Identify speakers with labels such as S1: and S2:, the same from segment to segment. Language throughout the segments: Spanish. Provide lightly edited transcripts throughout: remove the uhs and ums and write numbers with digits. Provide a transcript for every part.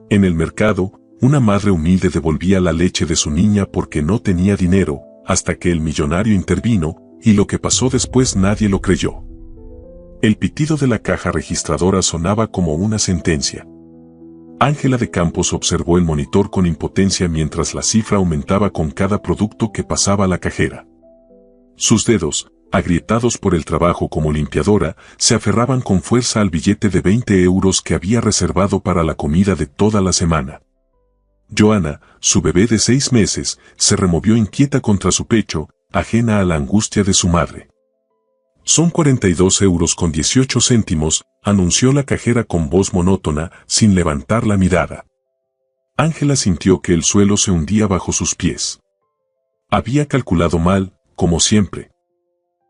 S1: En el mercado, una madre humilde devolvía la leche de su niña porque no tenía dinero, hasta que el millonario intervino, y lo que pasó después nadie lo creyó. El pitido de la caja registradora sonaba como una sentencia. Ángela de Campos observó el monitor con impotencia mientras la cifra aumentaba con cada producto que pasaba a la cajera. Sus dedos, agrietados por el trabajo como limpiadora, se aferraban con fuerza al billete de 20 euros que había reservado para la comida de toda la semana. Joana, su bebé de 6 meses, se removió inquieta contra su pecho, ajena a la angustia de su madre. «Son 42 euros con 18 céntimos», anunció la cajera con voz monótona, sin levantar la mirada. Ángela sintió que el suelo se hundía bajo sus pies. Había calculado mal, como siempre.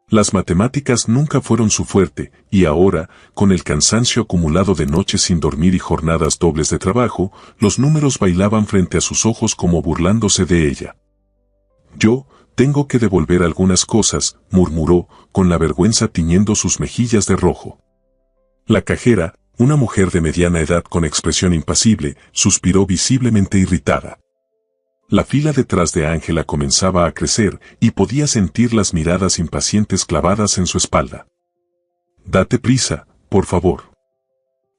S1: Las matemáticas nunca fueron su fuerte, y ahora, con el cansancio acumulado de noches sin dormir y jornadas dobles de trabajo, los números bailaban frente a sus ojos como burlándose de ella. «Yo tengo que devolver algunas cosas», murmuró, con la vergüenza tiñendo sus mejillas de rojo. La cajera, una mujer de mediana edad con expresión impasible, suspiró visiblemente irritada. La fila detrás de Ángela comenzaba a crecer y podía sentir las miradas impacientes clavadas en su espalda. «Date prisa, por favor».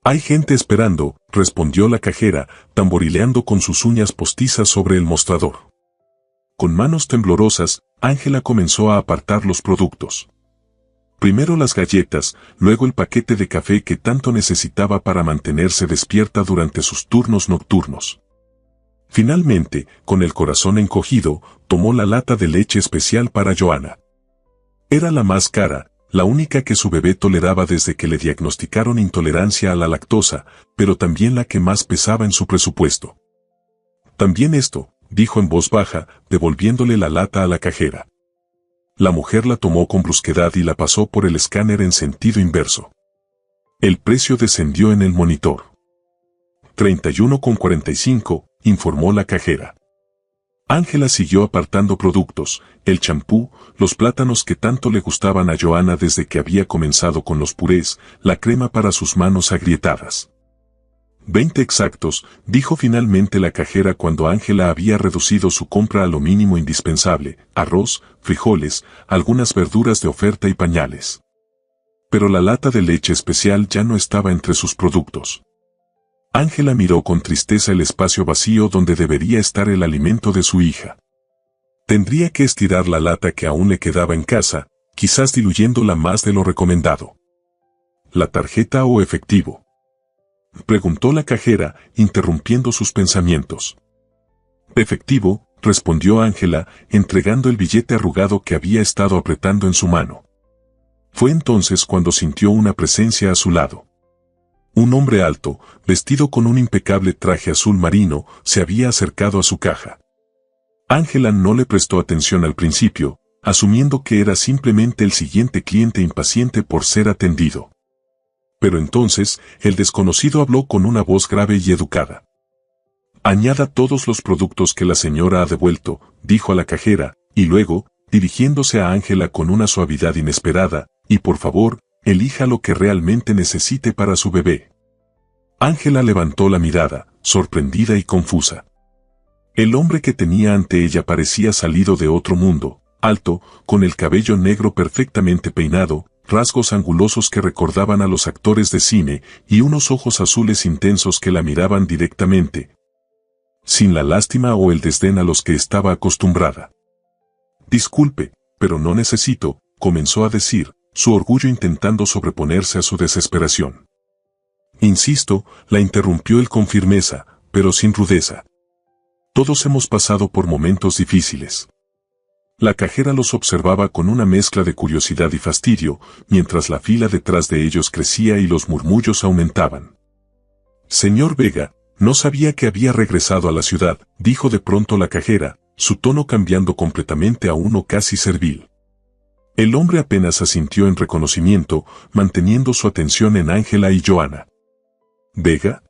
S1: «Hay gente esperando», respondió la cajera, tamborileando con sus uñas postizas sobre el mostrador. Con manos temblorosas, Ángela comenzó a apartar los productos. Primero las galletas, luego el paquete de café que tanto necesitaba para mantenerse despierta durante sus turnos nocturnos. Finalmente, con el corazón encogido, tomó la lata de leche especial para Joana. Era la más cara, la única que su bebé toleraba desde que le diagnosticaron intolerancia a la lactosa, pero también la que más pesaba en su presupuesto. «También esto», dijo en voz baja, devolviéndole la lata a la cajera. La mujer la tomó con brusquedad y la pasó por el escáner en sentido inverso. El precio descendió en el monitor. 31,45, informó la cajera. Ángela siguió apartando productos, el champú, los plátanos que tanto le gustaban a Joana desde que había comenzado con los purés, la crema para sus manos agrietadas. 20 exactos, dijo finalmente la cajera cuando Ángela había reducido su compra a lo mínimo indispensable, arroz, frijoles, algunas verduras de oferta y pañales. Pero la lata de leche especial ya no estaba entre sus productos. Ángela miró con tristeza el espacio vacío donde debería estar el alimento de su hija. Tendría que estirar la lata que aún le quedaba en casa, quizás diluyéndola más de lo recomendado. ¿La tarjeta o efectivo?, preguntó la cajera, interrumpiendo sus pensamientos. «Efectivo», respondió Ángela, entregando el billete arrugado que había estado apretando en su mano. Fue entonces cuando sintió una presencia a su lado. Un hombre alto, vestido con un impecable traje azul marino, se había acercado a su caja. Ángela no le prestó atención al principio, asumiendo que era simplemente el siguiente cliente impaciente por ser atendido. Pero entonces, el desconocido habló con una voz grave y educada. «Añada todos los productos que la señora ha devuelto», dijo a la cajera, y luego, dirigiéndose a Ángela con una suavidad inesperada, «y por favor, elija lo que realmente necesite para su bebé». Ángela levantó la mirada, sorprendida y confusa. El hombre que tenía ante ella parecía salido de otro mundo, alto, con el cabello negro perfectamente peinado, rasgos angulosos que recordaban a los actores de cine y unos ojos azules intensos que la miraban directamente, sin la lástima o el desdén a los que estaba acostumbrada. «Disculpe, pero no necesito», comenzó a decir, su orgullo intentando sobreponerse a su desesperación. «Insisto», la interrumpió él con firmeza, pero sin rudeza. «Todos hemos pasado por momentos difíciles». La cajera los observaba con una mezcla de curiosidad y fastidio, mientras la fila detrás de ellos crecía y los murmullos aumentaban. «Señor Vega, no sabía que había regresado a la ciudad», dijo de pronto la cajera, su tono cambiando completamente a uno casi servil. El hombre apenas asintió en reconocimiento, manteniendo su atención en Ángela y Joana. «¿Vega?».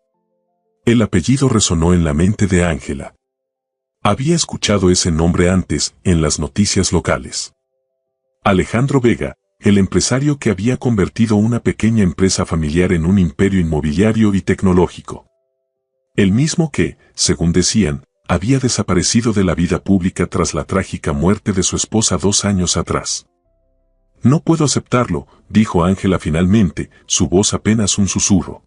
S1: El apellido resonó en la mente de Ángela. Había escuchado ese nombre antes, en las noticias locales. Alejandro Vega, el empresario que había convertido una pequeña empresa familiar en un imperio inmobiliario y tecnológico. El mismo que, según decían, había desaparecido de la vida pública tras la trágica muerte de su esposa 2 años atrás. No puedo aceptarlo, dijo Ángela finalmente, su voz apenas un susurro.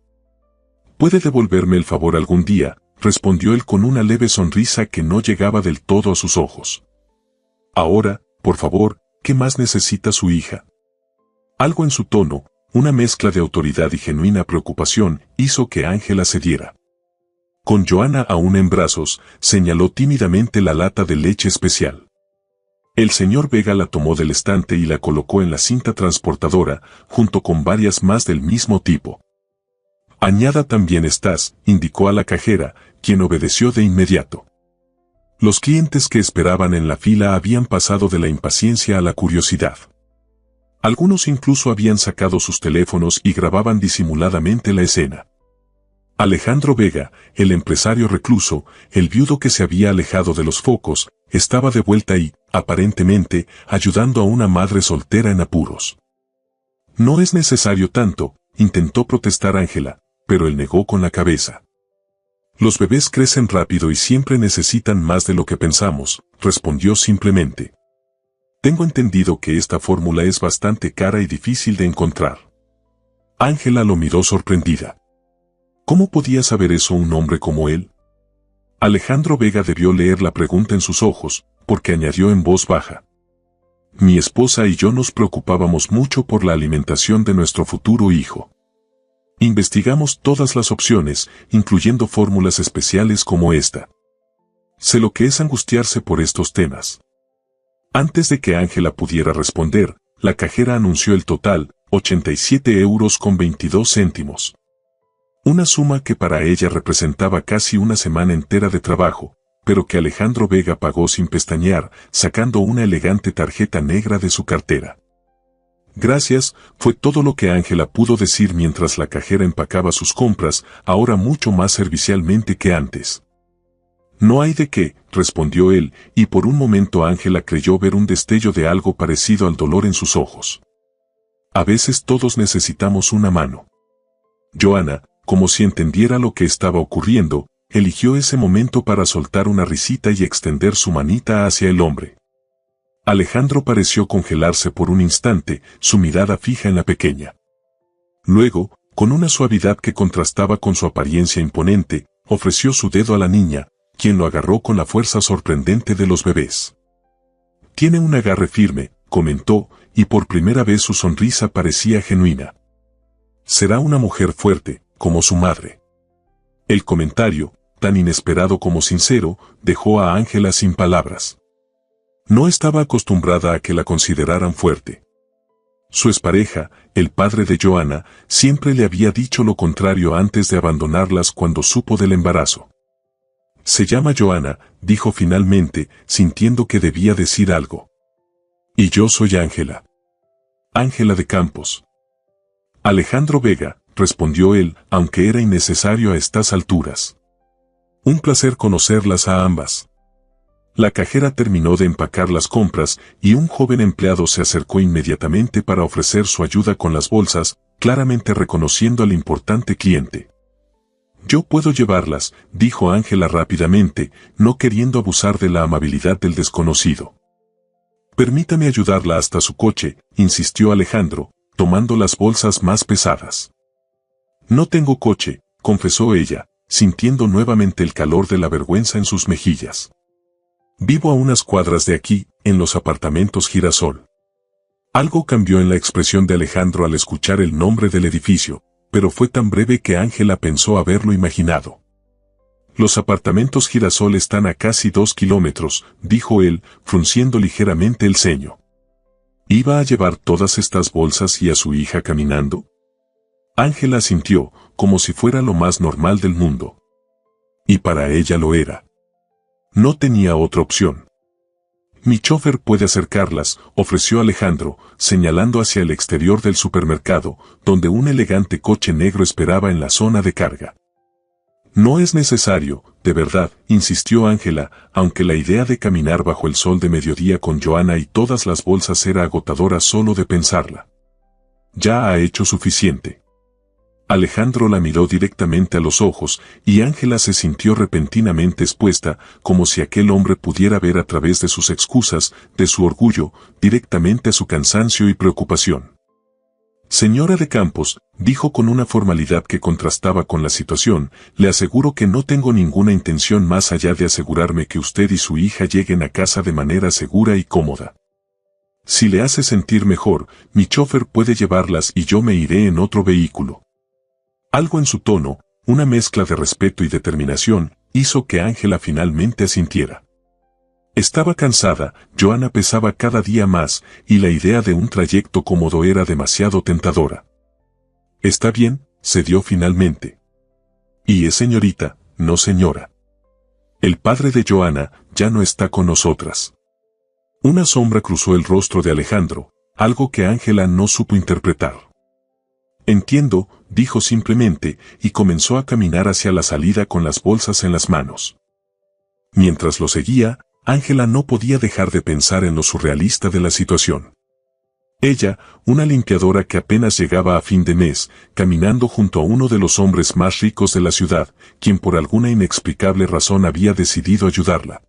S1: ¿Puede devolverme el favor algún día?, respondió él con una leve sonrisa que no llegaba del todo a sus ojos. Ahora, por favor, ¿qué más necesita su hija? Algo en su tono, una mezcla de autoridad y genuina preocupación, hizo que Ángela cediera. Con Joana aún en brazos, señaló tímidamente la lata de leche especial. El señor Vega la tomó del estante y la colocó en la cinta transportadora, junto con varias más del mismo tipo. Añada también estas, indicó a la cajera, quien obedeció de inmediato. Los clientes que esperaban en la fila habían pasado de la impaciencia a la curiosidad. Algunos incluso habían sacado sus teléfonos y grababan disimuladamente la escena. Alejandro Vega, el empresario recluso, el viudo que se había alejado de los focos, estaba de vuelta y, aparentemente, ayudando a una madre soltera en apuros. No es necesario tanto, intentó protestar Ángela, pero él negó con la cabeza. Los bebés crecen rápido y siempre necesitan más de lo que pensamos, respondió simplemente. Tengo entendido que esta fórmula es bastante cara y difícil de encontrar. Ángela lo miró sorprendida. ¿Cómo podía saber eso un hombre como él? Alejandro Vega debió leer la pregunta en sus ojos, porque añadió en voz baja. Mi esposa y yo nos preocupábamos mucho por la alimentación de nuestro futuro hijo. Investigamos todas las opciones, incluyendo fórmulas especiales como esta. Sé lo que es angustiarse por estos temas. Antes de que Ángela pudiera responder, la cajera anunció el total, 87,22 €. Una suma que para ella representaba casi una semana entera de trabajo, pero que Alejandro Vega pagó sin pestañear, sacando una elegante tarjeta negra de su cartera. Gracias, fue todo lo que Ángela pudo decir mientras la cajera empacaba sus compras, ahora mucho más servicialmente que antes. No hay de qué, respondió él, y por un momento Ángela creyó ver un destello de algo parecido al dolor en sus ojos. A veces todos necesitamos una mano. Joana, como si entendiera lo que estaba ocurriendo, eligió ese momento para soltar una risita y extender su manita hacia el hombre. Alejandro pareció congelarse por un instante, su mirada fija en la pequeña. Luego, con una suavidad que contrastaba con su apariencia imponente, ofreció su dedo a la niña, quien lo agarró con la fuerza sorprendente de los bebés. Tiene un agarre firme, comentó, y por primera vez su sonrisa parecía genuina. Será una mujer fuerte, como su madre. El comentario, tan inesperado como sincero, dejó a Ángela sin palabras. No estaba acostumbrada a que la consideraran fuerte. Su expareja, el padre de Joana, siempre le había dicho lo contrario antes de abandonarlas cuando supo del embarazo. Se llama Joana, dijo finalmente, sintiendo que debía decir algo. Y yo soy Ángela. Ángela de Campos. Alejandro Vega, respondió él, aunque era innecesario a estas alturas. Un placer conocerlas a ambas. La cajera terminó de empacar las compras y un joven empleado se acercó inmediatamente para ofrecer su ayuda con las bolsas, claramente reconociendo al importante cliente. Yo puedo llevarlas, dijo Ángela rápidamente, no queriendo abusar de la amabilidad del desconocido. Permítame ayudarla hasta su coche, insistió Alejandro, tomando las bolsas más pesadas. No tengo coche, confesó ella, sintiendo nuevamente el calor de la vergüenza en sus mejillas. Vivo a unas cuadras de aquí, en los apartamentos Girasol. Algo cambió en la expresión de Alejandro al escuchar el nombre del edificio, pero fue tan breve que Ángela pensó haberlo imaginado. Los apartamentos Girasol están a casi 2 kilómetros, dijo él, frunciendo ligeramente el ceño. ¿Iba a llevar todas estas bolsas y a su hija caminando? Ángela asintió, como si fuera lo más normal del mundo. Y para ella lo era. No tenía otra opción. Mi chofer puede acercarlas, ofreció Alejandro, señalando hacia el exterior del supermercado, donde un elegante coche negro esperaba en la zona de carga. No es necesario, de verdad, insistió Ángela, aunque la idea de caminar bajo el sol de mediodía con Joana y todas las bolsas era agotadora solo de pensarla. Ya ha hecho suficiente. Alejandro la miró directamente a los ojos, y Ángela se sintió repentinamente expuesta, como si aquel hombre pudiera ver a través de sus excusas, de su orgullo, directamente a su cansancio y preocupación. Señora de Campos, dijo con una formalidad que contrastaba con la situación, le aseguro que no tengo ninguna intención más allá de asegurarme que usted y su hija lleguen a casa de manera segura y cómoda. Si le hace sentir mejor, mi chofer puede llevarlas y yo me iré en otro vehículo. Algo en su tono, una mezcla de respeto y determinación, hizo que Ángela finalmente asintiera. Estaba cansada, Joana pesaba cada día más, y la idea de un trayecto cómodo era demasiado tentadora. Está bien, cedió finalmente. Y es señorita, no señora. El padre de Joana ya no está con nosotras. Una sombra cruzó el rostro de Alejandro, algo que Ángela no supo interpretar. Entiendo, dijo simplemente, y comenzó a caminar hacia la salida con las bolsas en las manos. Mientras lo seguía, Ángela no podía dejar de pensar en lo surrealista de la situación. Ella, una limpiadora que apenas llegaba a fin de mes, caminando junto a uno de los hombres más ricos de la ciudad, quien por alguna inexplicable razón había decidido ayudarla.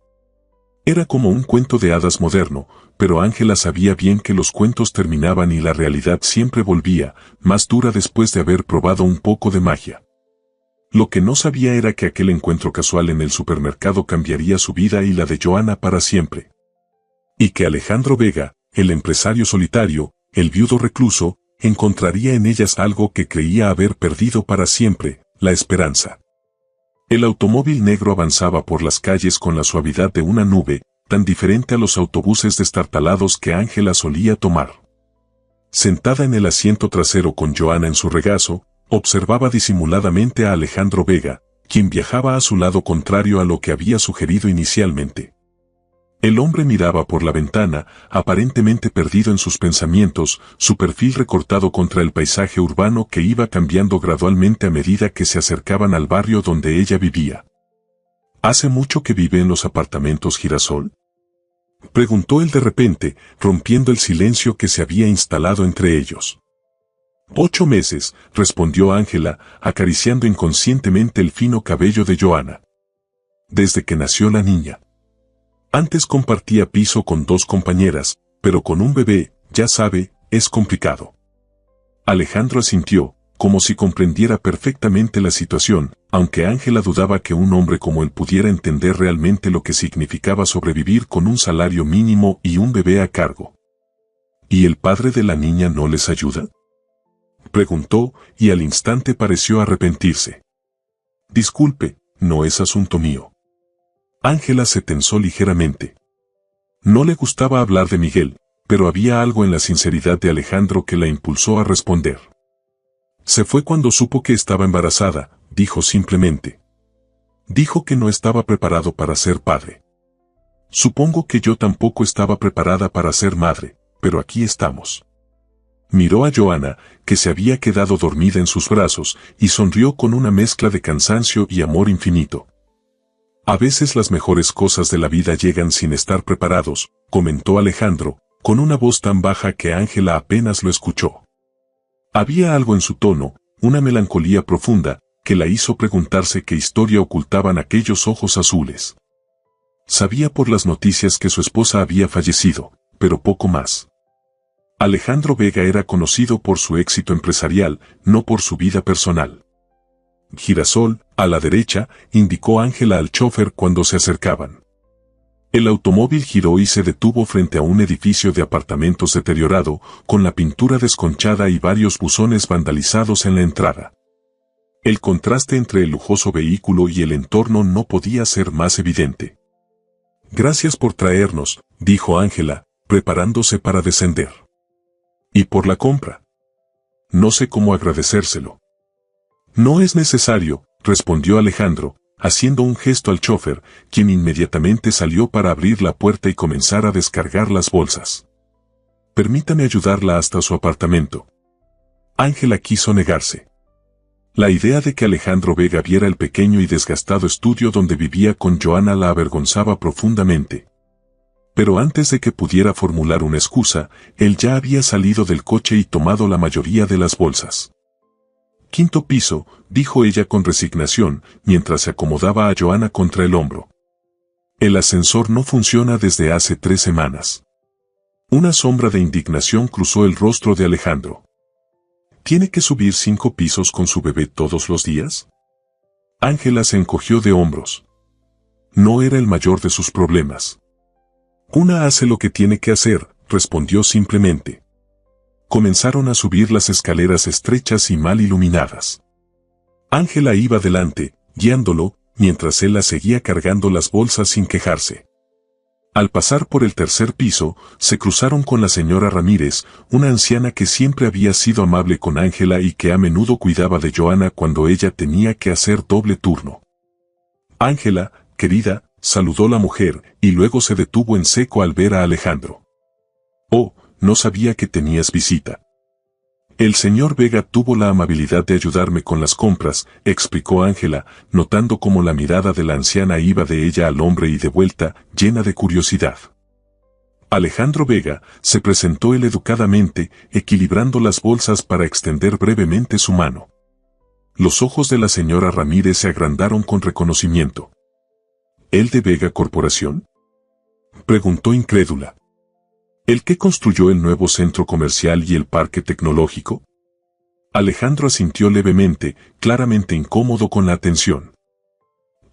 S1: Era como un cuento de hadas moderno, pero Ángela sabía bien que los cuentos terminaban y la realidad siempre volvía, más dura después de haber probado un poco de magia. Lo que no sabía era que aquel encuentro casual en el supermercado cambiaría su vida y la de Joana para siempre. Y que Alejandro Vega, el empresario solitario, el viudo recluso, encontraría en ellas algo que creía haber perdido para siempre, la esperanza. El automóvil negro avanzaba por las calles con la suavidad de una nube, tan diferente a los autobuses destartalados que Ángela solía tomar. Sentada en el asiento trasero con Joana en su regazo, observaba disimuladamente a Alejandro Vega, quien viajaba a su lado contrario a lo que había sugerido inicialmente. El hombre miraba por la ventana, aparentemente perdido en sus pensamientos, su perfil recortado contra el paisaje urbano que iba cambiando gradualmente a medida que se acercaban al barrio donde ella vivía. ¿Hace mucho que vive en los apartamentos Girasol?, preguntó él de repente, rompiendo el silencio que se había instalado entre ellos. 8 meses, respondió Ángela, acariciando inconscientemente el fino cabello de Joana. Desde que nació la niña. Antes compartía piso con 2 compañeras, pero con un bebé, ya sabe, es complicado. Alejandro asintió, como si comprendiera perfectamente la situación, aunque Ángela dudaba que un hombre como él pudiera entender realmente lo que significaba sobrevivir con un salario mínimo y un bebé a cargo. ¿Y el padre de la niña no les ayuda?, preguntó, y al instante pareció arrepentirse. Disculpe, no es asunto mío. Ángela se tensó ligeramente. No le gustaba hablar de Miguel, pero había algo en la sinceridad de Alejandro que la impulsó a responder. Se fue cuando supo que estaba embarazada, dijo simplemente. Dijo que no estaba preparado para ser padre. Supongo que yo tampoco estaba preparada para ser madre, pero aquí estamos. Miró a Joana, que se había quedado dormida en sus brazos, y sonrió con una mezcla de cansancio y amor infinito. A veces las mejores cosas de la vida llegan sin estar preparados, comentó Alejandro, con una voz tan baja que Ángela apenas lo escuchó. Había algo en su tono, una melancolía profunda, que la hizo preguntarse qué historia ocultaban aquellos ojos azules. Sabía por las noticias que su esposa había fallecido, pero poco más. Alejandro Vega era conocido por su éxito empresarial, no por su vida personal. Girasol, a la derecha, indicó Ángela al chofer cuando se acercaban. El automóvil giró y se detuvo frente a un edificio de apartamentos deteriorado, con la pintura desconchada y varios buzones vandalizados en la entrada. El contraste entre el lujoso vehículo y el entorno no podía ser más evidente. Gracias por traernos, dijo Ángela, preparándose para descender. ¿Y por la compra? No sé cómo agradecérselo. No es necesario, respondió Alejandro, haciendo un gesto al chofer, quien inmediatamente salió para abrir la puerta y comenzar a descargar las bolsas. Permítame ayudarla hasta su apartamento. Ángela quiso negarse. La idea de que Alejandro Vega viera el pequeño y desgastado estudio donde vivía con Joana la avergonzaba profundamente. Pero antes de que pudiera formular una excusa, él ya había salido del coche y tomado la mayoría de las bolsas. Quinto piso, dijo ella con resignación, mientras se acomodaba a Joana contra el hombro. El ascensor no funciona desde hace 3 semanas. Una sombra de indignación cruzó el rostro de Alejandro. ¿Tiene que subir 5 pisos con su bebé todos los días? Ángela se encogió de hombros. No era el mayor de sus problemas. Una hace lo que tiene que hacer, respondió simplemente. Comenzaron a subir las escaleras estrechas y mal iluminadas. Ángela iba delante, guiándolo, mientras él la seguía cargando las bolsas sin quejarse. Al pasar por el 3er piso, se cruzaron con la señora Ramírez, una anciana que siempre había sido amable con Ángela y que a menudo cuidaba de Joana cuando ella tenía que hacer doble turno. Ángela, querida, saludó la mujer, y luego se detuvo en seco al ver a Alejandro. Oh, no sabía que tenías visita. El señor Vega tuvo la amabilidad de ayudarme con las compras, explicó Ángela, notando cómo la mirada de la anciana iba de ella al hombre y de vuelta, llena de curiosidad. Alejandro Vega se presentó él educadamente, equilibrando las bolsas para extender brevemente su mano. Los ojos de la señora Ramírez se agrandaron con reconocimiento. ¿El de Vega Corporación?, preguntó incrédula. ¿El que construyó el nuevo centro comercial y el parque tecnológico? Alejandro asintió levemente, claramente incómodo con la atención.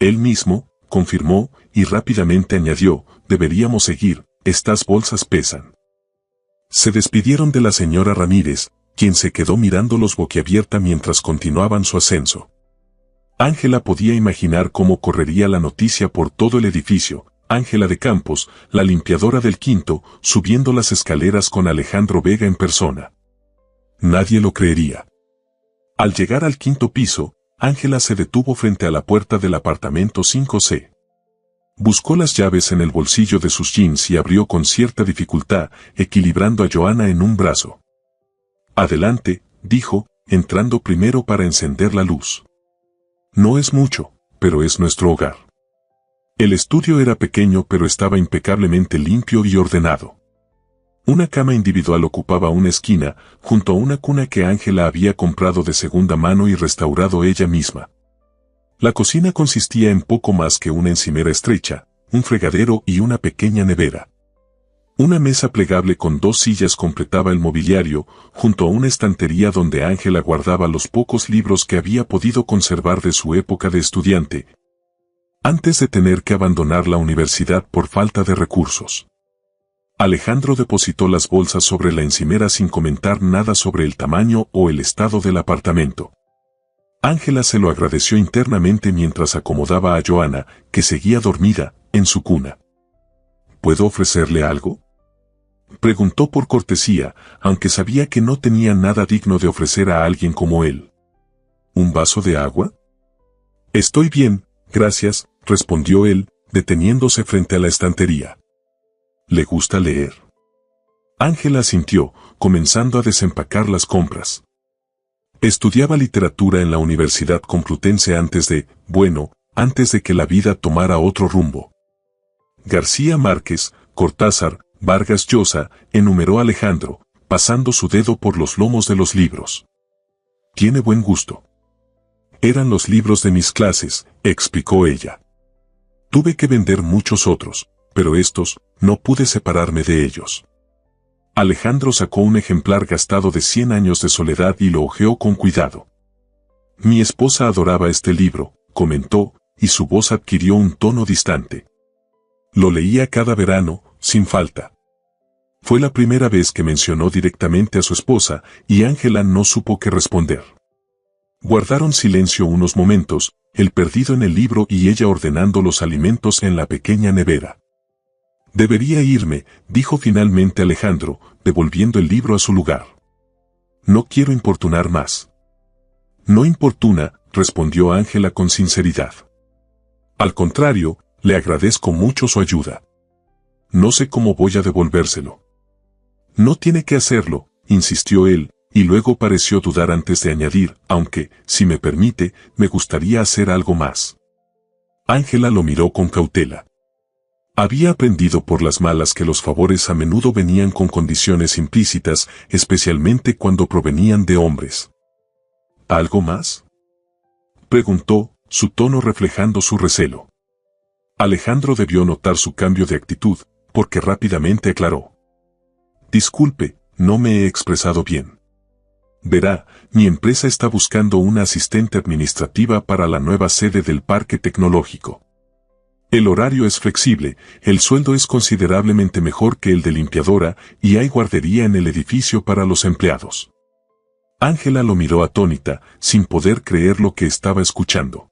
S1: Él mismo, confirmó, y rápidamente añadió, deberíamos seguir, estas bolsas pesan. Se despidieron de la señora Ramírez, quien se quedó mirándolos boquiabierta mientras continuaban su ascenso. Ángela podía imaginar cómo correría la noticia por todo el edificio. Ángela de Campos, la limpiadora del quinto, subiendo las escaleras con Alejandro Vega en persona. Nadie lo creería. Al llegar al 5º piso, Ángela se detuvo frente a la puerta del apartamento 5C. Buscó las llaves en el bolsillo de sus jeans y abrió con cierta dificultad, equilibrando a Joana en un brazo. Adelante, dijo, entrando primero para encender la luz. No es mucho, pero es nuestro hogar. El estudio era pequeño pero estaba impecablemente limpio y ordenado. Una cama individual ocupaba una esquina, junto a una cuna que Ángela había comprado de segunda mano y restaurado ella misma. La cocina consistía en poco más que una encimera estrecha, un fregadero y una pequeña nevera. Una mesa plegable con 2 sillas completaba el mobiliario, junto a una estantería donde Ángela guardaba los pocos libros que había podido conservar de su época de estudiante, antes de tener que abandonar la universidad por falta de recursos. Alejandro depositó las bolsas sobre la encimera sin comentar nada sobre el tamaño o el estado del apartamento. Ángela se lo agradeció internamente mientras acomodaba a Joana, que seguía dormida, en su cuna. ¿Puedo ofrecerle algo?, preguntó por cortesía, aunque sabía que no tenía nada digno de ofrecer a alguien como él. ¿Un vaso de agua? Estoy bien, gracias, respondió él, deteniéndose frente a la estantería. ¿Le gusta leer? Ángela asintió, comenzando a desempacar las compras. Estudiaba literatura en la Universidad Complutense antes de que la vida tomara otro rumbo. García Márquez, Cortázar, Vargas Llosa, enumeró Alejandro, pasando su dedo por los lomos de los libros. Tiene buen gusto. Eran los libros de mis clases, explicó ella. Tuve que vender muchos otros, pero estos, no pude separarme de ellos. Alejandro sacó un ejemplar gastado de 100 años de soledad y lo hojeó con cuidado. Mi esposa adoraba este libro, comentó, y su voz adquirió un tono distante. Lo leía cada verano, sin falta. Fue la primera vez que mencionó directamente a su esposa, y Ángela no supo qué responder. Guardaron silencio unos momentos, él perdido en el libro y ella ordenando los alimentos en la pequeña nevera. Debería irme, dijo finalmente Alejandro, devolviendo el libro a su lugar. No quiero importunar más. No importuna, respondió Ángela con sinceridad. Al contrario, le agradezco mucho su ayuda. No sé cómo voy a devolvérselo. No tiene que hacerlo, insistió él, y luego pareció dudar antes de añadir, aunque, si me permite, me gustaría hacer algo más. Ángela lo miró con cautela. Había aprendido por las malas que los favores a menudo venían con condiciones implícitas, especialmente cuando provenían de hombres. ¿Algo más?, preguntó, su tono reflejando su recelo. Alejandro debió notar su cambio de actitud, porque rápidamente aclaró. Disculpe, no me he expresado bien. Verá, mi empresa está buscando una asistente administrativa para la nueva sede del parque tecnológico. El horario es flexible, el sueldo es considerablemente mejor que el de limpiadora y hay guardería en el edificio para los empleados. Ángela lo miró atónita, sin poder creer lo que estaba escuchando.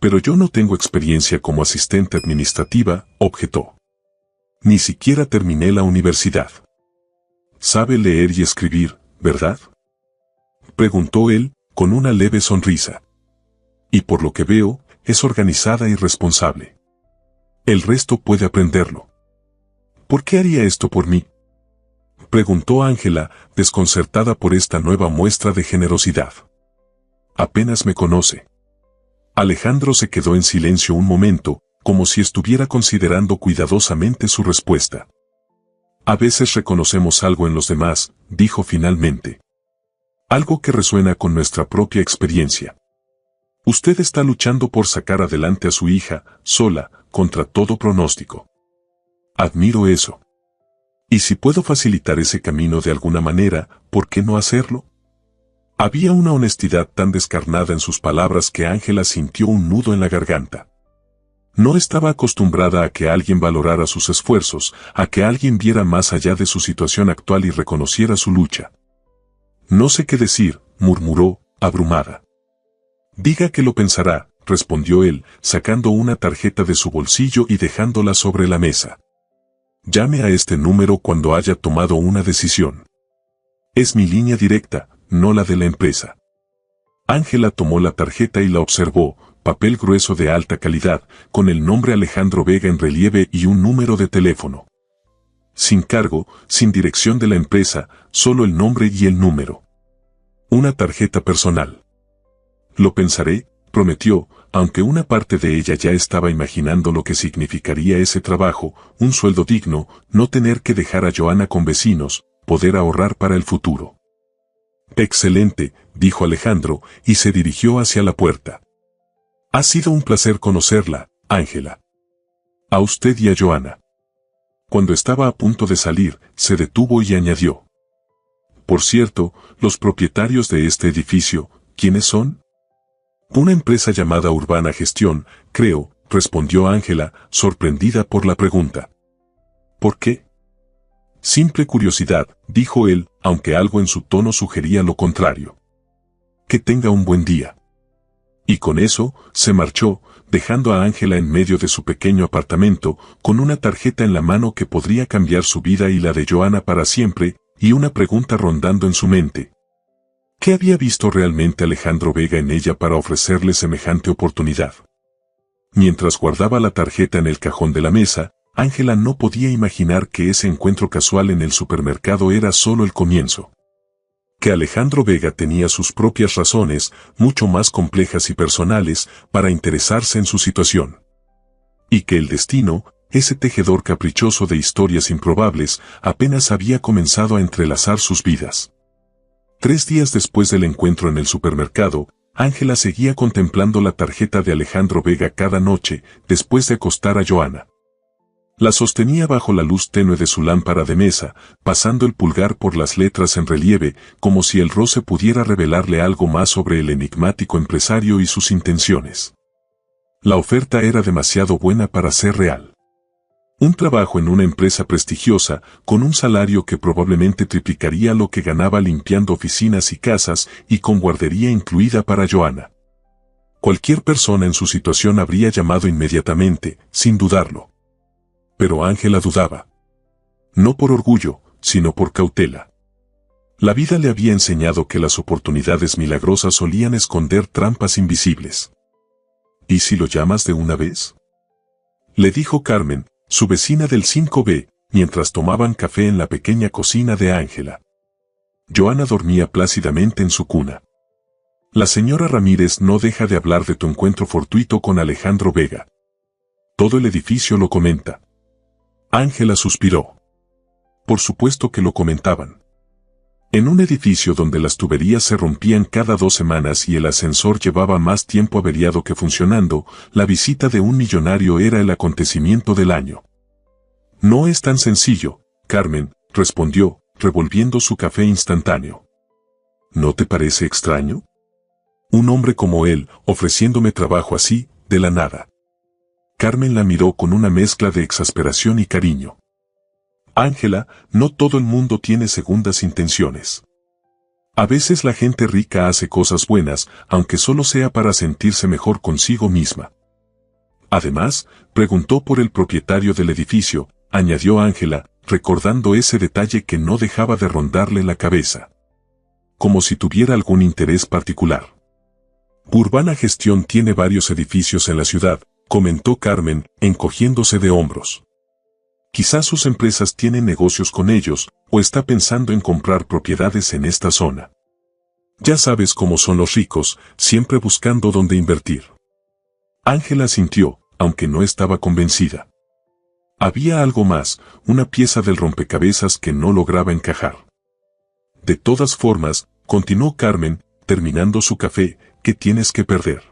S1: Pero yo no tengo experiencia como asistente administrativa, objetó. Ni siquiera terminé la universidad. ¿Sabe leer y escribir, verdad?, preguntó él, con una leve sonrisa. Y por lo que veo, es organizada y responsable. El resto puede aprenderlo. ¿Por qué haría esto por mí?, preguntó Ángela, desconcertada por esta nueva muestra de generosidad. Apenas me conoce. Alejandro se quedó en silencio un momento, como si estuviera considerando cuidadosamente su respuesta. A veces reconocemos algo en los demás, dijo finalmente. Algo que resuena con nuestra propia experiencia. Usted está luchando por sacar adelante a su hija, sola, contra todo pronóstico. Admiro eso. Y si puedo facilitar ese camino de alguna manera, ¿por qué no hacerlo? Había una honestidad tan descarnada en sus palabras que Ángela sintió un nudo en la garganta. No estaba acostumbrada a que alguien valorara sus esfuerzos, a que alguien viera más allá de su situación actual y reconociera su lucha. No sé qué decir, murmuró, abrumada. Diga que lo pensará, respondió él, sacando una tarjeta de su bolsillo y dejándola sobre la mesa. Llame a este número cuando haya tomado una decisión. Es mi línea directa, no la de la empresa. Ángela tomó la tarjeta y la observó, papel grueso de alta calidad, con el nombre Alejandro Vega en relieve y un número de teléfono. Sin cargo, sin dirección de la empresa, solo el nombre y el número. Una tarjeta personal. Lo pensaré, prometió, aunque una parte de ella ya estaba imaginando lo que significaría ese trabajo, un sueldo digno, no tener que dejar a Joana con vecinos, poder ahorrar para el futuro. Excelente, dijo Alejandro, y se dirigió hacia la puerta. Ha sido un placer conocerla, Ángela. A usted y a Joana. Cuando estaba a punto de salir, se detuvo y añadió. Por cierto, los propietarios de este edificio, ¿quiénes son? Una empresa llamada Urbana Gestión, creo, respondió Ángela, sorprendida por la pregunta. ¿Por qué? Simple curiosidad, dijo él, aunque algo en su tono sugería lo contrario. Que tenga un buen día. Y con eso, se marchó, dejando a Ángela en medio de su pequeño apartamento, con una tarjeta en la mano que podría cambiar su vida y la de Joana para siempre, y una pregunta rondando en su mente. ¿Qué había visto realmente Alejandro Vega en ella para ofrecerle semejante oportunidad? Mientras guardaba la tarjeta en el cajón de la mesa, Ángela no podía imaginar que ese encuentro casual en el supermercado era solo el comienzo. Que Alejandro Vega tenía sus propias razones, mucho más complejas y personales, para interesarse en su situación. Y que el destino, ese tejedor caprichoso de historias improbables, apenas había comenzado a entrelazar sus vidas. 3 días después del encuentro en el supermercado, Ángela seguía contemplando la tarjeta de Alejandro Vega cada noche, después de acostar a Joana. La sostenía bajo la luz tenue de su lámpara de mesa, pasando el pulgar por las letras en relieve, como si el roce pudiera revelarle algo más sobre el enigmático empresario y sus intenciones. La oferta era demasiado buena para ser real. Un trabajo en una empresa prestigiosa, con un salario que probablemente triplicaría lo que ganaba limpiando oficinas y casas, y con guardería incluida para Joana. Cualquier persona en su situación habría llamado inmediatamente, sin dudarlo. Pero Ángela dudaba. No por orgullo, sino por cautela. La vida le había enseñado que las oportunidades milagrosas solían esconder trampas invisibles. ¿Y si lo llamas de una vez?, le dijo Carmen, su vecina del 5B, mientras tomaban café en la pequeña cocina de Ángela. Joana dormía plácidamente en su cuna. La señora Ramírez no deja de hablar de tu encuentro fortuito con Alejandro Vega. Todo el edificio lo comenta. Ángela suspiró. Por supuesto que lo comentaban. En un edificio donde las tuberías se rompían cada 2 semanas y el ascensor llevaba más tiempo averiado que funcionando, la visita de un millonario era el acontecimiento del año. No es tan sencillo, Carmen, respondió, revolviendo su café instantáneo. ¿No te parece extraño? Un hombre como él, ofreciéndome trabajo así, de la nada. Carmen la miró con una mezcla de exasperación y cariño. Ángela, no todo el mundo tiene segundas intenciones. A veces la gente rica hace cosas buenas, aunque solo sea para sentirse mejor consigo misma. Además, preguntó por el propietario del edificio, añadió Ángela, recordando ese detalle que no dejaba de rondarle la cabeza. Como si tuviera algún interés particular. Urbana Gestión tiene varios edificios en la ciudad, comentó Carmen, encogiéndose de hombros. Quizás sus empresas tienen negocios con ellos, o está pensando en comprar propiedades en esta zona. Ya sabes cómo son los ricos, siempre buscando dónde invertir. Ángela asintió, aunque no estaba convencida. Había algo más, una pieza del rompecabezas que no lograba encajar. De todas formas, continuó Carmen, terminando su café, ¿qué tienes que perder?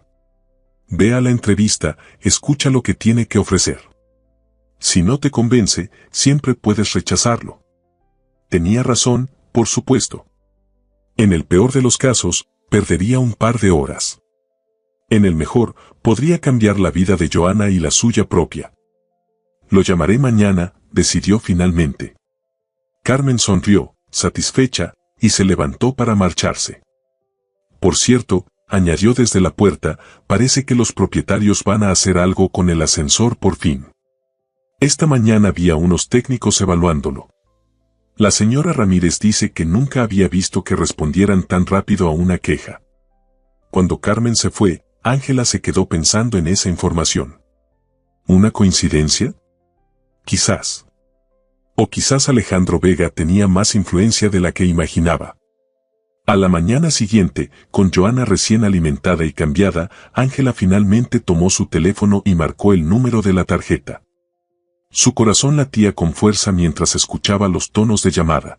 S1: Ve a la entrevista, escucha lo que tiene que ofrecer. Si no te convence, siempre puedes rechazarlo. Tenía razón, por supuesto. En el peor de los casos, perdería un par de horas. En el mejor, podría cambiar la vida de Joana y la suya propia. Lo llamaré mañana, decidió finalmente. Carmen sonrió, satisfecha, y se levantó para marcharse. Por cierto, añadió desde la puerta, parece que los propietarios van a hacer algo con el ascensor por fin. Esta mañana había unos técnicos evaluándolo. La señora Ramírez dice que nunca había visto que respondieran tan rápido a una queja. Cuando Carmen se fue, Ángela se quedó pensando en esa información. ¿Una coincidencia? Quizás. O quizás Alejandro Vega tenía más influencia de la que imaginaba. A la mañana siguiente, con Joana recién alimentada y cambiada, Ángela finalmente tomó su teléfono y marcó el número de la tarjeta. Su corazón latía con fuerza mientras escuchaba los tonos de llamada.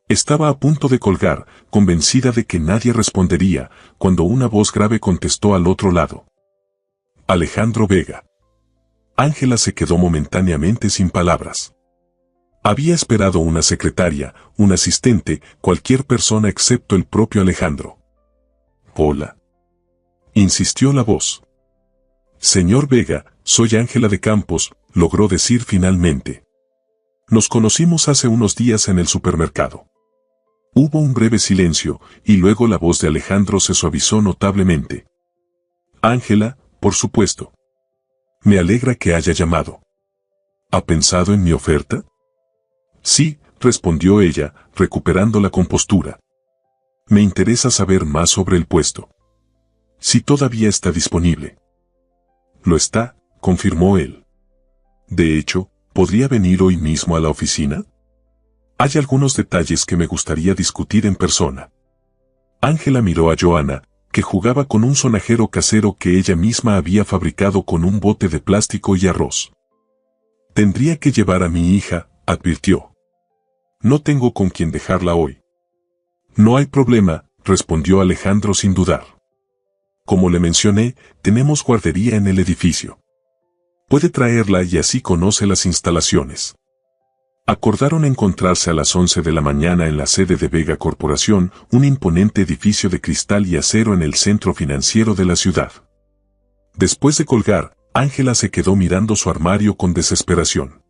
S1: Estaba a punto de colgar, convencida de que nadie respondería, cuando una voz grave contestó al otro lado. Alejandro Vega. Ángela se quedó momentáneamente sin palabras. Había esperado una secretaria, un asistente, cualquier persona excepto el propio Alejandro. Hola. Insistió la voz. Señor Vega, soy Ángela de Campos, logró decir finalmente. Nos conocimos hace unos días en el supermercado. Hubo un breve silencio, y luego la voz de Alejandro se suavizó notablemente. Ángela, por supuesto. Me alegra que haya llamado. ¿Ha pensado en mi oferta? Sí, respondió ella, recuperando la compostura. Me interesa saber más sobre el puesto. Si todavía está disponible. Lo está, confirmó él. De hecho, ¿podría venir hoy mismo a la oficina? Hay algunos detalles que me gustaría discutir en persona. Ángela miró a Joana, que jugaba con un sonajero casero que ella misma había fabricado con un bote de plástico y arroz. Tendría que llevar a mi hija, advirtió. No tengo con quién dejarla hoy. No hay problema, respondió Alejandro sin dudar. Como le mencioné, tenemos guardería en el edificio. Puede traerla y así conoce las instalaciones. Acordaron encontrarse a las 11 de la mañana en la sede de Vega Corporación, un imponente edificio de cristal y acero en el centro financiero de la ciudad. Después de colgar, Ángela se quedó mirando su armario con desesperación.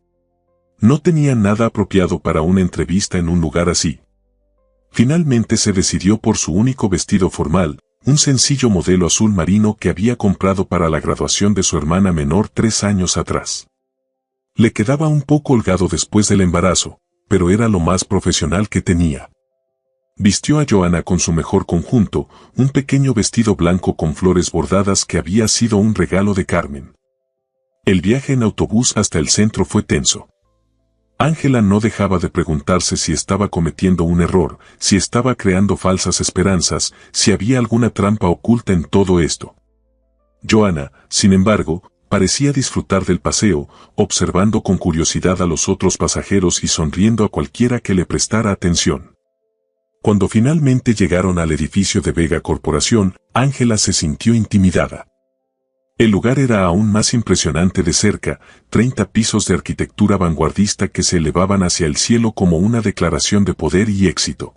S1: No tenía nada apropiado para una entrevista en un lugar así. Finalmente se decidió por su único vestido formal, un sencillo modelo azul marino que había comprado para la graduación de su hermana menor 3 años atrás. Le quedaba un poco holgado después del embarazo, pero era lo más profesional que tenía. Vistió a Joana con su mejor conjunto, un pequeño vestido blanco con flores bordadas que había sido un regalo de Carmen. El viaje en autobús hasta el centro fue tenso. Ángela no dejaba de preguntarse si estaba cometiendo un error, si estaba creando falsas esperanzas, si había alguna trampa oculta en todo esto. Joana, sin embargo, parecía disfrutar del paseo, observando con curiosidad a los otros pasajeros y sonriendo a cualquiera que le prestara atención. Cuando finalmente llegaron al edificio de Vega Corporación, Ángela se sintió intimidada. El lugar era aún más impresionante de cerca, 30 pisos de arquitectura vanguardista que se elevaban hacia el cielo como una declaración de poder y éxito.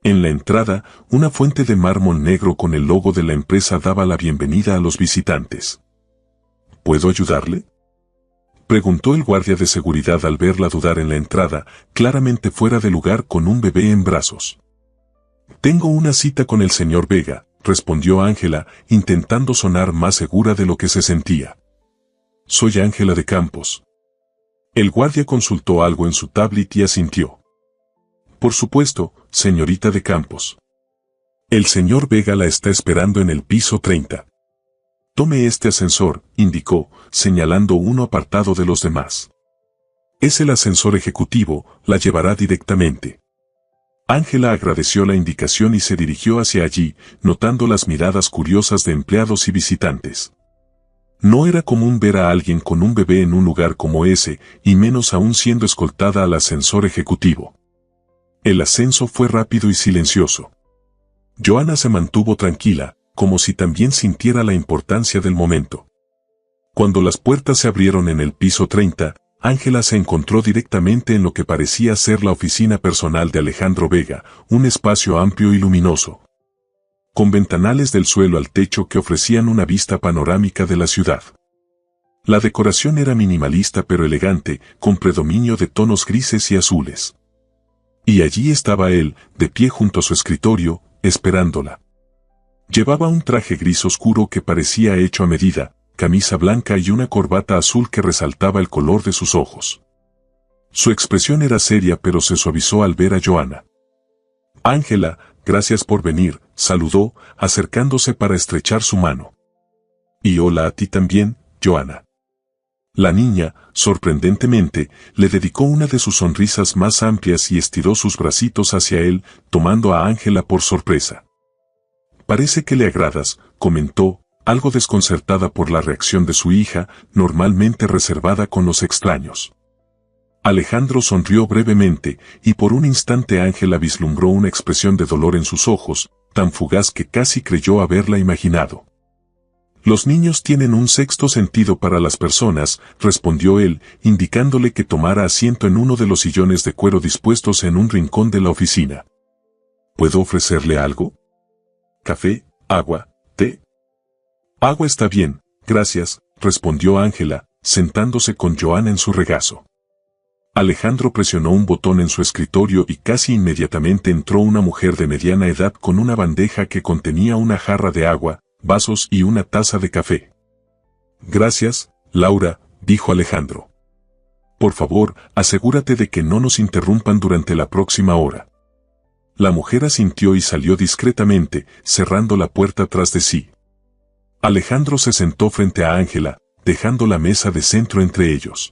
S1: En la entrada, una fuente de mármol negro con el logo de la empresa daba la bienvenida a los visitantes. ¿Puedo ayudarle?, preguntó el guardia de seguridad al verla dudar en la entrada, claramente fuera de lugar con un bebé en brazos. Tengo una cita con el señor Vega, respondió Ángela, intentando sonar más segura de lo que se sentía. Soy Ángela de Campos. El guardia consultó algo en su tablet y asintió. Por supuesto, señorita de Campos. El señor Vega la está esperando en el piso 30. Tome este ascensor, indicó, señalando uno apartado de los demás. Es el ascensor ejecutivo, la llevará directamente. Ángela agradeció la indicación y se dirigió hacia allí, notando las miradas curiosas de empleados y visitantes. No era común ver a alguien con un bebé en un lugar como ese, y menos aún siendo escoltada al ascensor ejecutivo. El ascenso fue rápido y silencioso. Joana se mantuvo tranquila, como si también sintiera la importancia del momento. Cuando las puertas se abrieron en el piso 30, Ángela se encontró directamente en lo que parecía ser la oficina personal de Alejandro Vega, un espacio amplio y luminoso, con ventanales del suelo al techo que ofrecían una vista panorámica de la ciudad. La decoración era minimalista pero elegante, con predominio de tonos grises y azules. Y allí estaba él, de pie junto a su escritorio, esperándola. Llevaba un traje gris oscuro que parecía hecho a medida, camisa blanca y una corbata azul que resaltaba el color de sus ojos. Su expresión era seria pero se suavizó al ver a Joana. Ángela, gracias por venir, saludó, acercándose para estrechar su mano. Y hola a ti también, Joana. La niña, sorprendentemente, le dedicó una de sus sonrisas más amplias y estiró sus bracitos hacia él, tomando a Ángela por sorpresa. Parece que le agradas, comentó, algo desconcertada por la reacción de su hija, normalmente reservada con los extraños. Alejandro sonrió brevemente, y por un instante Ángela vislumbró una expresión de dolor en sus ojos, tan fugaz que casi creyó haberla imaginado. Los niños tienen un sexto sentido para las personas, respondió él, indicándole que tomara asiento en uno de los sillones de cuero dispuestos en un rincón de la oficina. ¿Puedo ofrecerle algo? ¿Café, agua, té? Agua está bien, gracias, respondió Ángela, sentándose con Joana en su regazo. Alejandro presionó un botón en su escritorio y casi inmediatamente entró una mujer de mediana edad con una bandeja que contenía una jarra de agua, vasos y una taza de café. Gracias, Laura, dijo Alejandro. Por favor, asegúrate de que no nos interrumpan durante la próxima hora. La mujer asintió y salió discretamente, cerrando la puerta tras de sí. Alejandro se sentó frente a Ángela, dejando la mesa de centro entre ellos.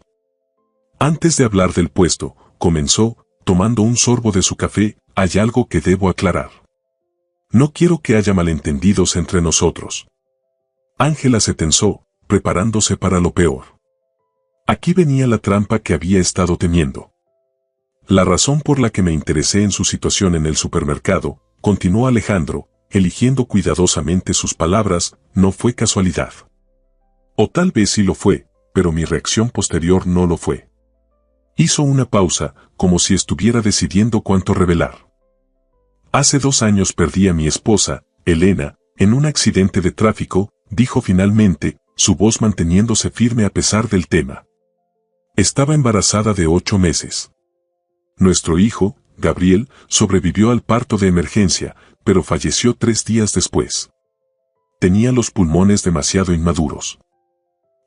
S1: Antes de hablar del puesto, comenzó, tomando un sorbo de su café, hay algo que debo aclarar. No quiero que haya malentendidos entre nosotros. Ángela se tensó, preparándose para lo peor. Aquí venía la trampa que había estado temiendo. La razón por la que me interesé en su situación en el supermercado, continuó Alejandro, eligiendo cuidadosamente sus palabras, no fue casualidad. O tal vez sí lo fue, pero mi reacción posterior no lo fue. Hizo una pausa, como si estuviera decidiendo cuánto revelar. Hace 2 años perdí a mi esposa, Elena, en un accidente de tráfico, dijo finalmente, su voz manteniéndose firme a pesar del tema. Estaba embarazada de 8 meses. Nuestro hijo, Gabriel, sobrevivió al parto de emergencia, pero falleció 3 días después. Tenía los pulmones demasiado inmaduros.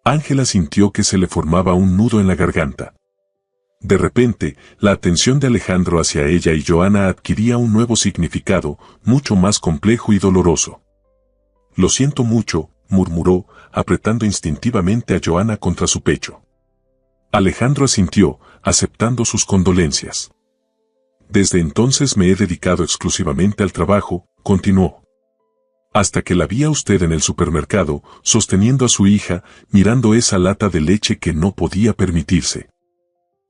S1: Ángela sintió que se le formaba un nudo en la garganta. De repente, la atención de Alejandro hacia ella y Joana adquiría un nuevo significado, mucho más complejo y doloroso. Lo siento mucho, murmuró, apretando instintivamente a Joana contra su pecho. Alejandro asintió, aceptando sus condolencias. Desde entonces me he dedicado exclusivamente al trabajo, continuó. Hasta que la vi a usted en el supermercado, sosteniendo a su hija, mirando esa lata de leche que no podía permitirse.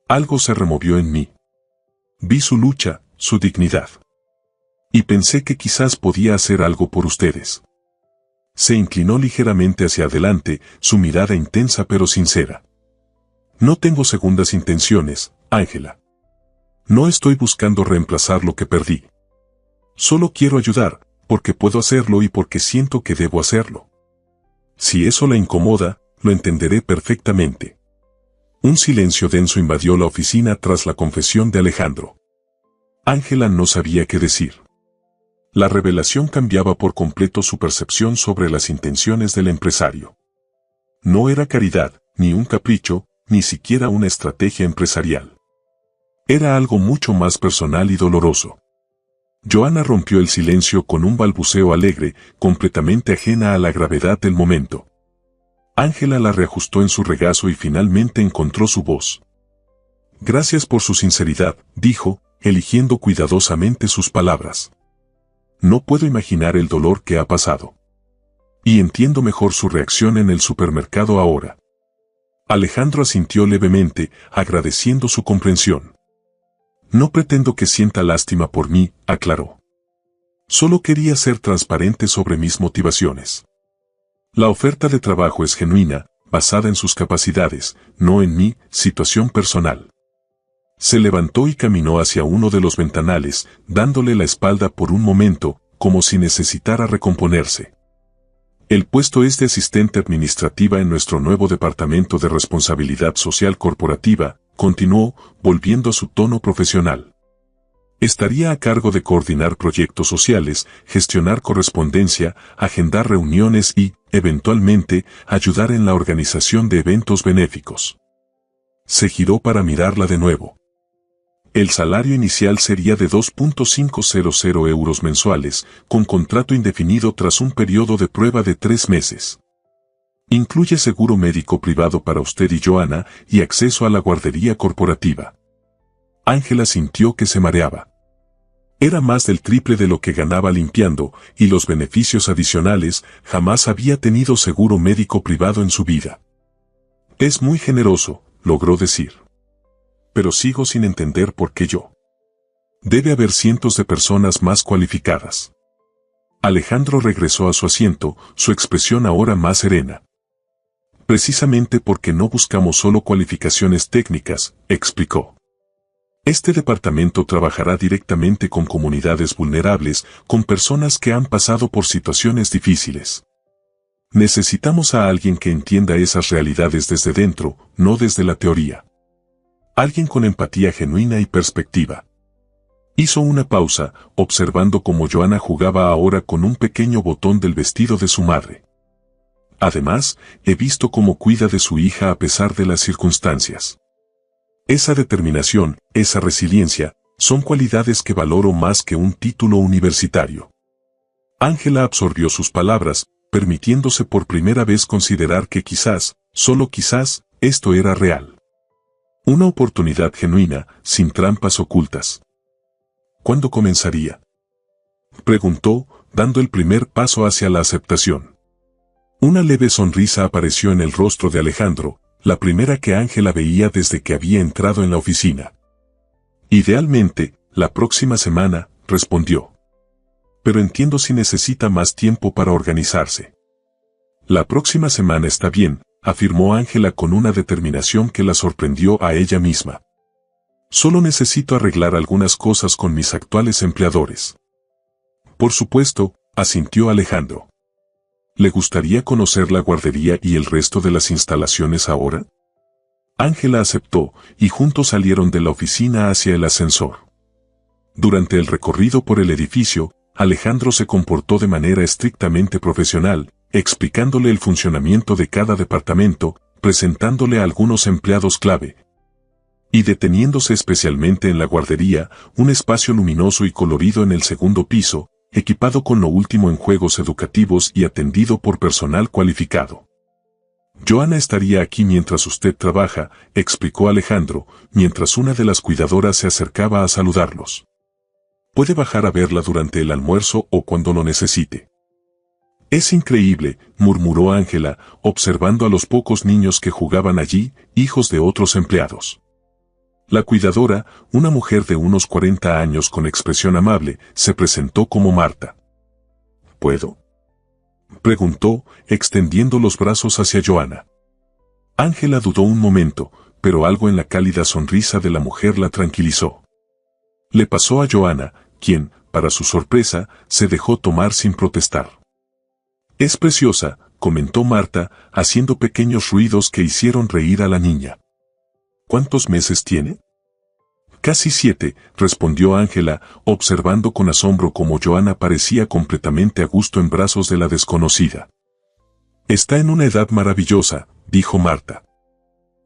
S1: Algo se removió en mí. Vi su lucha, su dignidad. Y pensé que quizás podía hacer algo por ustedes. Se inclinó ligeramente hacia adelante, su mirada intensa pero sincera. No tengo segundas intenciones, Ángela. No estoy buscando reemplazar lo que perdí. Solo quiero ayudar, porque puedo hacerlo y porque siento que debo hacerlo. Si eso la incomoda, lo entenderé perfectamente. Un silencio denso invadió la oficina tras la confesión de Alejandro. Ángela no sabía qué decir. La revelación cambiaba por completo su percepción sobre las intenciones del empresario. No era caridad, ni un capricho, ni siquiera una estrategia empresarial. Era algo mucho más personal y doloroso. Joana rompió el silencio con un balbuceo alegre, completamente ajena a la gravedad del momento. Ángela la reajustó en su regazo y finalmente encontró su voz. Gracias por su sinceridad, dijo, eligiendo cuidadosamente sus palabras. No puedo imaginar el dolor que ha pasado. Y entiendo mejor su reacción en el supermercado ahora. Alejandro asintió levemente, agradeciendo su comprensión. No pretendo que sienta lástima por mí, aclaró. Solo quería ser transparente sobre mis motivaciones. La oferta de trabajo es genuina, basada en sus capacidades, no en mi situación personal. Se levantó y caminó hacia uno de los ventanales, dándole la espalda por un momento, como si necesitara recomponerse. El puesto es de asistente administrativa en nuestro nuevo departamento de responsabilidad social corporativa, continuó, volviendo a su tono profesional. Estaría a cargo de coordinar proyectos sociales, gestionar correspondencia, agendar reuniones y, eventualmente, ayudar en la organización de eventos benéficos. Se giró para mirarla de nuevo. El salario inicial sería de 2.500 euros mensuales, con contrato indefinido tras un periodo de prueba de 3 meses. Incluye seguro médico privado para usted y Joana y acceso a la guardería corporativa. Ángela sintió que se mareaba. Era más del triple de lo que ganaba limpiando, y los beneficios adicionales, jamás había tenido seguro médico privado en su vida. Es muy generoso, logró decir. Pero sigo sin entender por qué yo. Debe haber cientos de personas más cualificadas. Alejandro regresó a su asiento, su expresión ahora más serena. Precisamente porque no buscamos solo cualificaciones técnicas, explicó. Este departamento trabajará directamente con comunidades vulnerables, con personas que han pasado por situaciones difíciles. Necesitamos a alguien que entienda esas realidades desde dentro, no desde la teoría. Alguien con empatía genuina y perspectiva. Hizo una pausa, observando cómo Joana jugaba ahora con un pequeño botón del vestido de su madre. Además, he visto cómo cuida de su hija a pesar de las circunstancias. Esa determinación, esa resiliencia, son cualidades que valoro más que un título universitario. Ángela absorbió sus palabras, permitiéndose por primera vez considerar que quizás, solo quizás, esto era real. Una oportunidad genuina, sin trampas ocultas. ¿Cuándo comenzaría?, preguntó, dando el primer paso hacia la aceptación. Una leve sonrisa apareció en el rostro de Alejandro, la primera que Ángela veía desde que había entrado en la oficina. Idealmente, la próxima semana, respondió. Pero entiendo si necesita más tiempo para organizarse. La próxima semana está bien, afirmó Ángela con una determinación que la sorprendió a ella misma. Solo necesito arreglar algunas cosas con mis actuales empleadores. Por supuesto, asintió Alejandro. ¿Le gustaría conocer la guardería y el resto de las instalaciones ahora? Ángela aceptó, y juntos salieron de la oficina hacia el ascensor. Durante el recorrido por el edificio, Alejandro se comportó de manera estrictamente profesional, explicándole el funcionamiento de cada departamento, presentándole a algunos empleados clave. Y deteniéndose especialmente en la guardería, un espacio luminoso y colorido en el segundo piso, equipado con lo último en juegos educativos y atendido por personal cualificado. Joana estaría aquí mientras usted trabaja, explicó Alejandro, mientras una de las cuidadoras se acercaba a saludarlos. Puede bajar a verla durante el almuerzo o cuando lo necesite. Es increíble, murmuró Ángela, observando a los pocos niños que jugaban allí, hijos de otros empleados. La cuidadora, una mujer de unos 40 años con expresión amable, se presentó como Marta. ¿Puedo?, preguntó, extendiendo los brazos hacia Joana. Ángela dudó un momento, pero algo en la cálida sonrisa de la mujer la tranquilizó. Le pasó a Joana, quien, para su sorpresa, se dejó tomar sin protestar. «Es preciosa», comentó Marta, haciendo pequeños ruidos que hicieron reír a la niña. «¿Cuántos meses tiene?». «Casi 7», respondió Ángela, observando con asombro cómo Joana parecía completamente a gusto en brazos de la desconocida. «Está en una edad maravillosa», dijo Marta.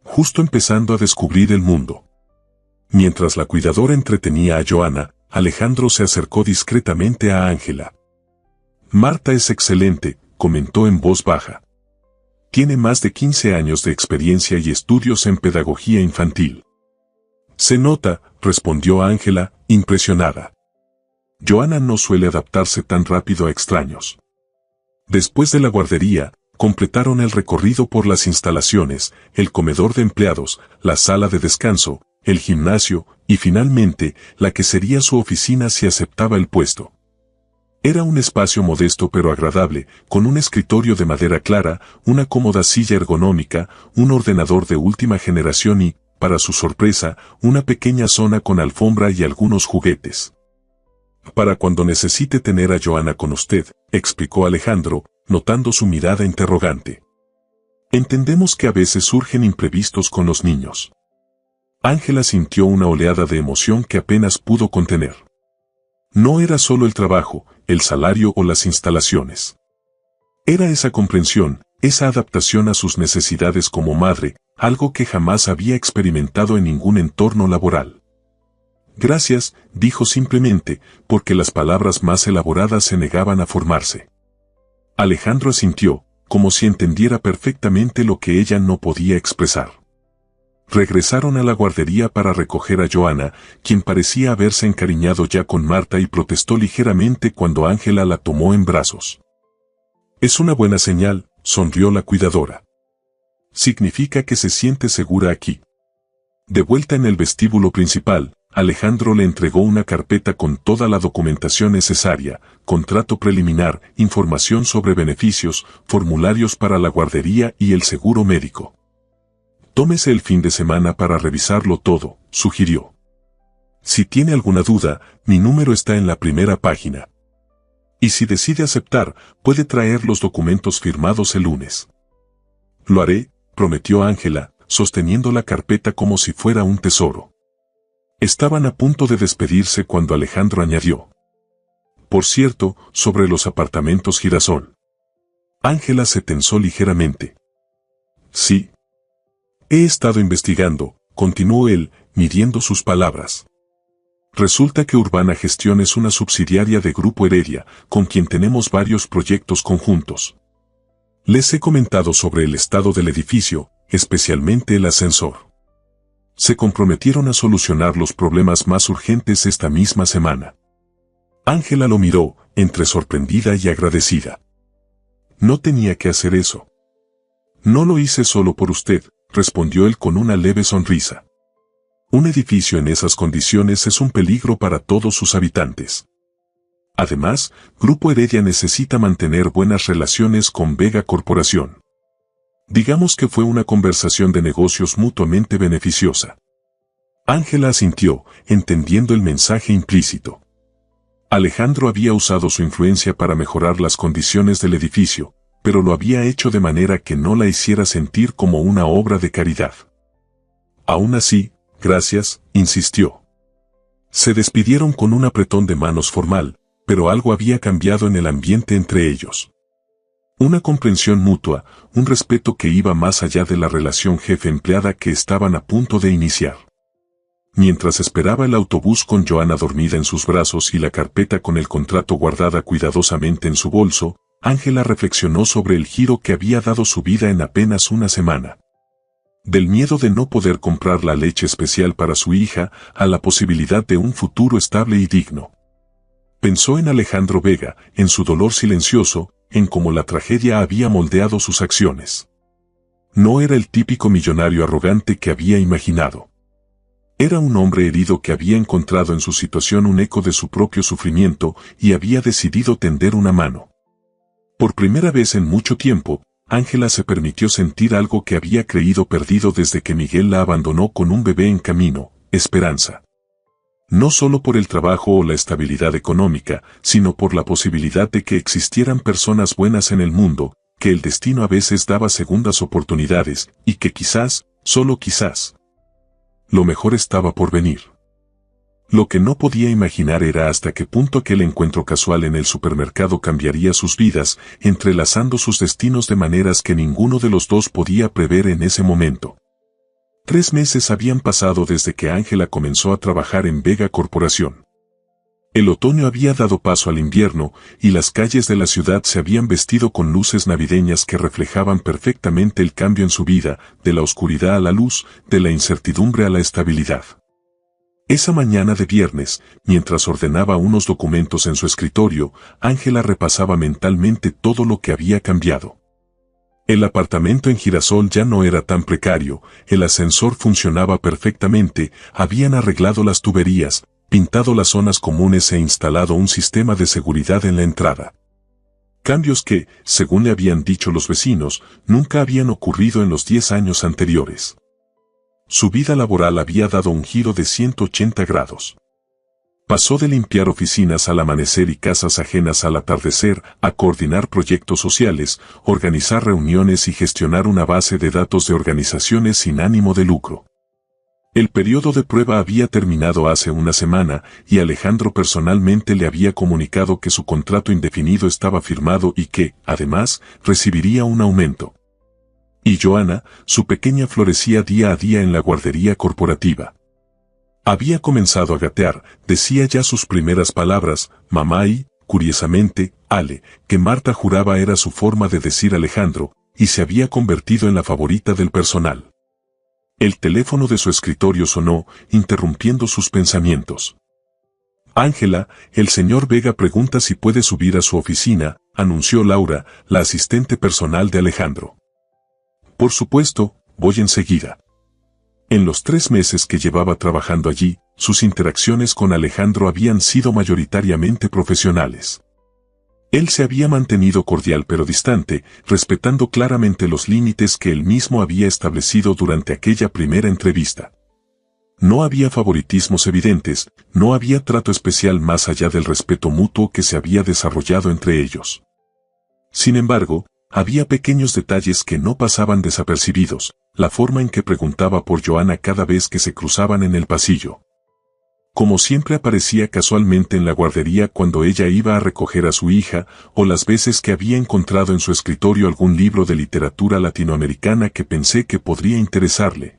S1: «Justo empezando a descubrir el mundo». Mientras la cuidadora entretenía a Joana, Alejandro se acercó discretamente a Ángela. «Marta es excelente», comentó en voz baja. «Tiene más de 15 años de experiencia y estudios en pedagogía infantil». «Se nota», respondió Ángela, impresionada. Joana no suele adaptarse tan rápido a extraños. Después de la guardería, completaron el recorrido por las instalaciones, el comedor de empleados, la sala de descanso, el gimnasio, y finalmente, la que sería su oficina si aceptaba el puesto. Era un espacio modesto pero agradable, con un escritorio de madera clara, una cómoda silla ergonómica, un ordenador de última generación y, para su sorpresa, una pequeña zona con alfombra y algunos juguetes. «Para cuando necesite tener a Joana con usted», explicó Alejandro, notando su mirada interrogante. «Entendemos que a veces surgen imprevistos con los niños». Ángela sintió una oleada de emoción que apenas pudo contener. No era solo el trabajo, el salario o las instalaciones. Era esa comprensión, esa adaptación a sus necesidades como madre, algo que jamás había experimentado en ningún entorno laboral. «Gracias», dijo simplemente, porque las palabras más elaboradas se negaban a formarse. Alejandro asintió, como si entendiera perfectamente lo que ella no podía expresar. Regresaron a la guardería para recoger a Joana, quien parecía haberse encariñado ya con Marta y protestó ligeramente cuando Ángela la tomó en brazos. «Es una buena señal», sonrió la cuidadora. «Significa que se siente segura aquí». De vuelta en el vestíbulo principal, Alejandro le entregó una carpeta con toda la documentación necesaria, contrato preliminar, información sobre beneficios, formularios para la guardería y el seguro médico. «Tómese el fin de semana para revisarlo todo», sugirió. «Si tiene alguna duda, mi número está en la primera página. Y si decide aceptar, puede traer los documentos firmados el lunes». «Lo haré», prometió Ángela, sosteniendo la carpeta como si fuera un tesoro. Estaban a punto de despedirse cuando Alejandro añadió: «Por cierto, sobre los apartamentos Girasol». Ángela se tensó ligeramente. «Sí. He estado investigando», continuó él, midiendo sus palabras. «Resulta que Urbana Gestión es una subsidiaria de Grupo Heredia, con quien tenemos varios proyectos conjuntos. Les he comentado sobre el estado del edificio, especialmente el ascensor. Se comprometieron a solucionar los problemas más urgentes esta misma semana». Ángela lo miró, entre sorprendida y agradecida. «No tenía que hacer eso». «No lo hice solo por usted», respondió él con una leve sonrisa. «Un edificio en esas condiciones es un peligro para todos sus habitantes. Además, Grupo Heredia necesita mantener buenas relaciones con Vega Corporación. Digamos que fue una conversación de negocios mutuamente beneficiosa». Ángela asintió, entendiendo el mensaje implícito. Alejandro había usado su influencia para mejorar las condiciones del edificio, pero lo había hecho de manera que no la hiciera sentir como una obra de caridad. «Aún así, gracias», insistió. Se despidieron con un apretón de manos formal, pero algo había cambiado en el ambiente entre ellos. Una comprensión mutua, un respeto que iba más allá de la relación jefe-empleada que estaban a punto de iniciar. Mientras esperaba el autobús con Joana dormida en sus brazos y la carpeta con el contrato guardada cuidadosamente en su bolso, Ángela reflexionó sobre el giro que había dado su vida en apenas una semana. Del miedo de no poder comprar la leche especial para su hija, a la posibilidad de un futuro estable y digno. Pensó en Alejandro Vega, en su dolor silencioso, en cómo la tragedia había moldeado sus acciones. No era el típico millonario arrogante que había imaginado. Era un hombre herido que había encontrado en su situación un eco de su propio sufrimiento y había decidido tender una mano. Por primera vez en mucho tiempo, Ángela se permitió sentir algo que había creído perdido desde que Miguel la abandonó con un bebé en camino: esperanza. No solo por el trabajo o la estabilidad económica, sino por la posibilidad de que existieran personas buenas en el mundo, que el destino a veces daba segundas oportunidades, y que quizás, solo quizás, lo mejor estaba por venir. Lo que no podía imaginar era hasta qué punto aquel encuentro casual en el supermercado cambiaría sus vidas, entrelazando sus destinos de maneras que ninguno de los dos podía prever en ese momento. 3 meses habían pasado desde que Ángela comenzó a trabajar en Vega Corporación. El otoño había dado paso al invierno, y las calles de la ciudad se habían vestido con luces navideñas que reflejaban perfectamente el cambio en su vida, de la oscuridad a la luz, de la incertidumbre a la estabilidad. Esa mañana de viernes, mientras ordenaba unos documentos en su escritorio, Ángela repasaba mentalmente todo lo que había cambiado. El apartamento en Girasol ya no era tan precario, el ascensor funcionaba perfectamente, habían arreglado las tuberías, pintado las zonas comunes e instalado un sistema de seguridad en la entrada. Cambios que, según le habían dicho los vecinos, nunca habían ocurrido en los 10 años anteriores. Su vida laboral había dado un giro de 180 grados. Pasó de limpiar oficinas al amanecer y casas ajenas al atardecer, a coordinar proyectos sociales, organizar reuniones y gestionar una base de datos de organizaciones sin ánimo de lucro. El periodo de prueba había terminado hace una semana, y Alejandro personalmente le había comunicado que su contrato indefinido estaba firmado y que, además, recibiría un aumento. Y Joana, su pequeña, florecía día a día en la guardería corporativa. Había comenzado a gatear, decía ya sus primeras palabras, mamá y, curiosamente, Ale, que Marta juraba era su forma de decir Alejandro, y se había convertido en la favorita del personal. El teléfono de su escritorio sonó, interrumpiendo sus pensamientos. Ángela, el señor Vega pregunta si puede subir a su oficina, anunció Laura, la asistente personal de Alejandro. Por supuesto, voy enseguida. En los 3 meses que llevaba trabajando allí, sus interacciones con Alejandro habían sido mayoritariamente profesionales. Él se había mantenido cordial pero distante, respetando claramente los límites que él mismo había establecido durante aquella primera entrevista. No había favoritismos evidentes, no había trato especial más allá del respeto mutuo que se había desarrollado entre ellos. Sin embargo, había pequeños detalles que no pasaban desapercibidos, la forma en que preguntaba por Joana cada vez que se cruzaban en el pasillo. Como siempre aparecía casualmente en la guardería cuando ella iba a recoger a su hija, o las veces que había encontrado en su escritorio algún libro de literatura latinoamericana que pensé que podría interesarle.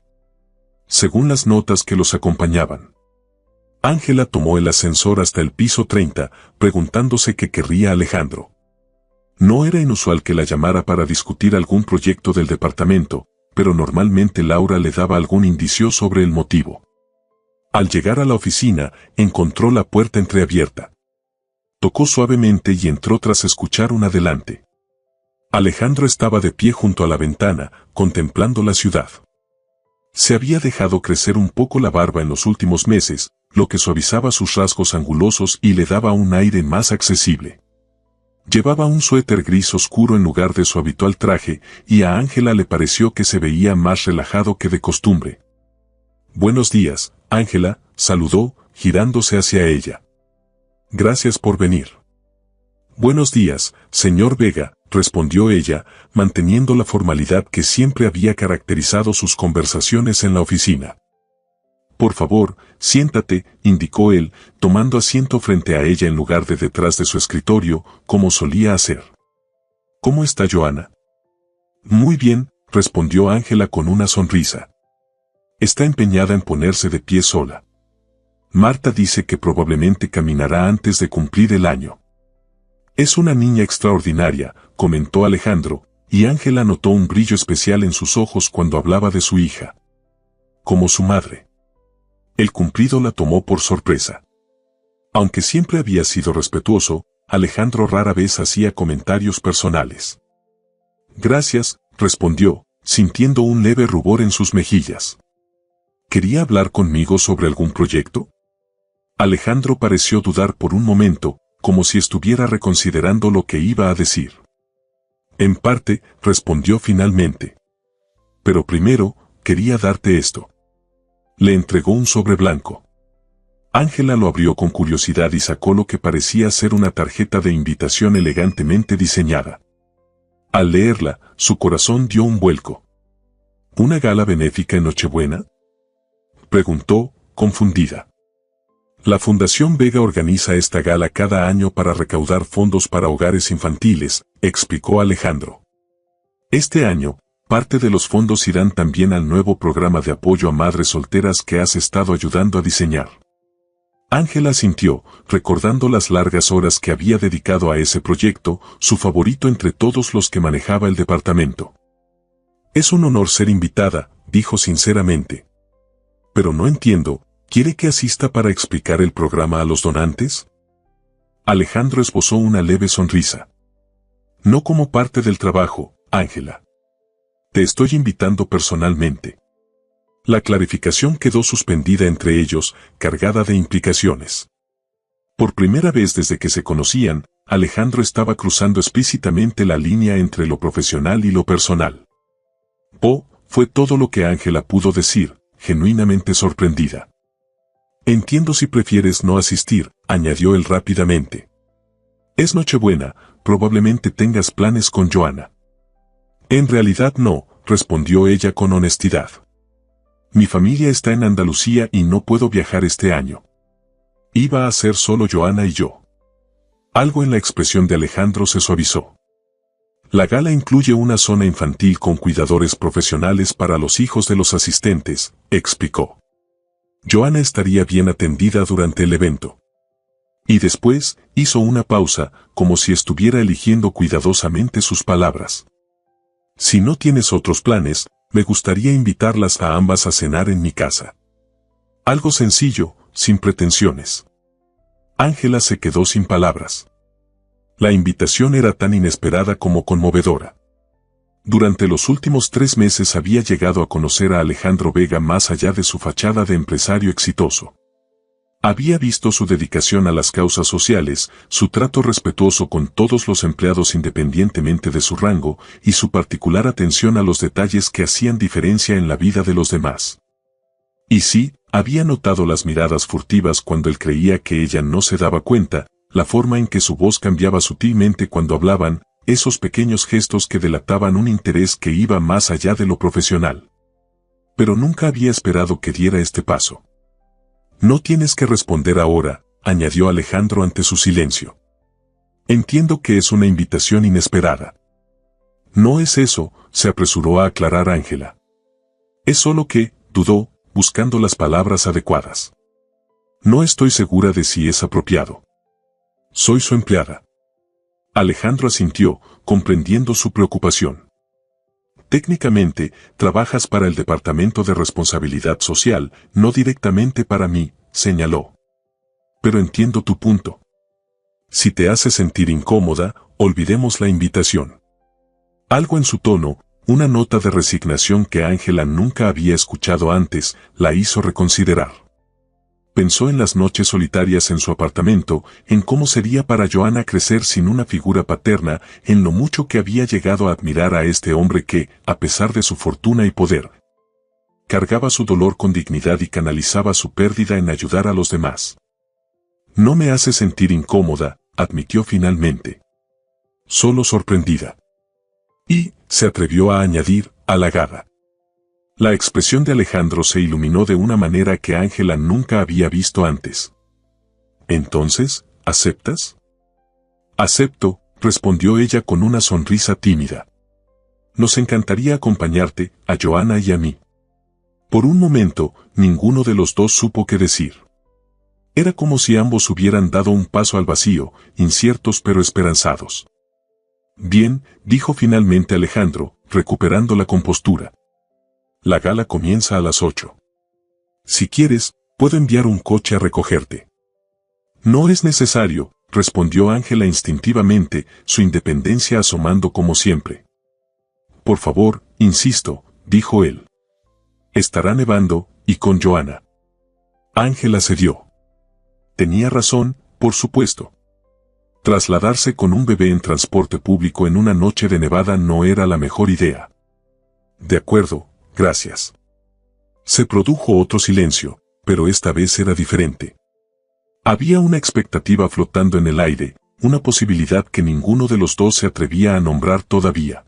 S1: Según las notas que los acompañaban. Ángela tomó el ascensor hasta el piso 30, preguntándose qué querría Alejandro. No era inusual que la llamara para discutir algún proyecto del departamento, pero normalmente Laura le daba algún indicio sobre el motivo. Al llegar a la oficina, encontró la puerta entreabierta. Tocó suavemente y entró tras escuchar un adelante. Alejandro estaba de pie junto a la ventana, contemplando la ciudad. Se había dejado crecer un poco la barba en los últimos meses, lo que suavizaba sus rasgos angulosos y le daba un aire más accesible. Llevaba un suéter gris oscuro en lugar de su habitual traje, y a Ángela le pareció que se veía más relajado que de costumbre. Buenos días, Ángela, saludó, girándose hacia ella. Gracias por venir. Buenos días, señor Vega, respondió ella, manteniendo la formalidad que siempre había caracterizado sus conversaciones en la oficina. Por favor, siéntate, indicó él, tomando asiento frente a ella en lugar de detrás de su escritorio, como solía hacer. ¿Cómo está Joana? Muy bien, respondió Ángela con una sonrisa. Está empeñada en ponerse de pie sola. Marta dice que probablemente caminará antes de cumplir el año. Es una niña extraordinaria, comentó Alejandro, y Ángela notó un brillo especial en sus ojos cuando hablaba de su hija. Como su madre. El cumplido la tomó por sorpresa. Aunque siempre había sido respetuoso, Alejandro rara vez hacía comentarios personales. Gracias, respondió, sintiendo un leve rubor en sus mejillas. ¿Quería hablar conmigo sobre algún proyecto? Alejandro pareció dudar por un momento, como si estuviera reconsiderando lo que iba a decir. En parte, respondió finalmente. Pero primero, quería darte esto. Le entregó un sobre blanco. Ángela lo abrió con curiosidad y sacó lo que parecía ser una tarjeta de invitación elegantemente diseñada. Al leerla, su corazón dio un vuelco. ¿Una gala benéfica en Nochebuena?, preguntó, confundida. La Fundación Vega organiza esta gala cada año para recaudar fondos para hogares infantiles, explicó Alejandro. Este año, parte de los fondos irán también al nuevo programa de apoyo a madres solteras que has estado ayudando a diseñar. Ángela asintió, recordando las largas horas que había dedicado a ese proyecto, su favorito entre todos los que manejaba el departamento. Es un honor ser invitada, dijo sinceramente. Pero no entiendo, ¿quiere que asista para explicar el programa a los donantes? Alejandro esbozó una leve sonrisa. No como parte del trabajo, Ángela. Te estoy invitando personalmente. La clarificación quedó suspendida entre ellos, cargada de implicaciones. Por primera vez desde que se conocían, Alejandro estaba cruzando explícitamente la línea entre lo profesional y lo personal. Fue todo lo que Ángela pudo decir, genuinamente sorprendida. Entiendo si prefieres no asistir, añadió él rápidamente. Es Nochebuena, probablemente tengas planes con Joana. En realidad no, respondió ella con honestidad. Mi familia está en Andalucía y no puedo viajar este año. Iba a ser solo Joana y yo. Algo en la expresión de Alejandro se suavizó. La gala incluye una zona infantil con cuidadores profesionales para los hijos de los asistentes, explicó. Joana estaría bien atendida durante el evento. Y después, hizo una pausa, como si estuviera eligiendo cuidadosamente sus palabras. Si no tienes otros planes, me gustaría invitarlas a ambas a cenar en mi casa. Algo sencillo, sin pretensiones. Ángela se quedó sin palabras. La invitación era tan inesperada como conmovedora. Durante los últimos 3 meses había llegado a conocer a Alejandro Vega más allá de su fachada de empresario exitoso. Había visto su dedicación a las causas sociales, su trato respetuoso con todos los empleados independientemente de su rango, y su particular atención a los detalles que hacían diferencia en la vida de los demás. Y sí, había notado las miradas furtivas cuando él creía que ella no se daba cuenta, la forma en que su voz cambiaba sutilmente cuando hablaban, esos pequeños gestos que delataban un interés que iba más allá de lo profesional. Pero nunca había esperado que diera este paso. No tienes que responder ahora, añadió Alejandro ante su silencio. Entiendo que es una invitación inesperada. No es eso, se apresuró a aclarar Ángela. Es solo que, dudó, buscando las palabras adecuadas. No estoy segura de si es apropiado. Soy su empleada. Alejandro asintió, comprendiendo su preocupación. Técnicamente, trabajas para el Departamento de Responsabilidad Social, no directamente para mí, señaló. Pero entiendo tu punto. Si te hace sentir incómoda, olvidemos la invitación. Algo en su tono, una nota de resignación que Ángela nunca había escuchado antes, la hizo reconsiderar. Pensó en las noches solitarias en su apartamento, en cómo sería para Joana crecer sin una figura paterna, en lo mucho que había llegado a admirar a este hombre que, a pesar de su fortuna y poder, cargaba su dolor con dignidad y canalizaba su pérdida en ayudar a los demás. No me hace sentir incómoda, admitió finalmente. Solo sorprendida. Y, se atrevió a añadir, halagada. La expresión de Alejandro se iluminó de una manera que Ángela nunca había visto antes. ¿Entonces, aceptas? Acepto, respondió ella con una sonrisa tímida. Nos encantaría acompañarte, a Joana y a mí. Por un momento, ninguno de los dos supo qué decir. Era como si ambos hubieran dado un paso al vacío, inciertos pero esperanzados. Bien, dijo finalmente Alejandro, recuperando la compostura. La gala comienza a las 8. Si quieres, puedo enviar un coche a recogerte. No es necesario, respondió Ángela instintivamente, su independencia asomando como siempre. Por favor, insisto, dijo él. Estará nevando, y con Joana. Ángela cedió. Tenía razón, por supuesto. Trasladarse con un bebé en transporte público en una noche de nevada no era la mejor idea. De acuerdo, gracias. Se produjo otro silencio, pero esta vez era diferente. Había una expectativa flotando en el aire, una posibilidad que ninguno de los dos se atrevía a nombrar todavía.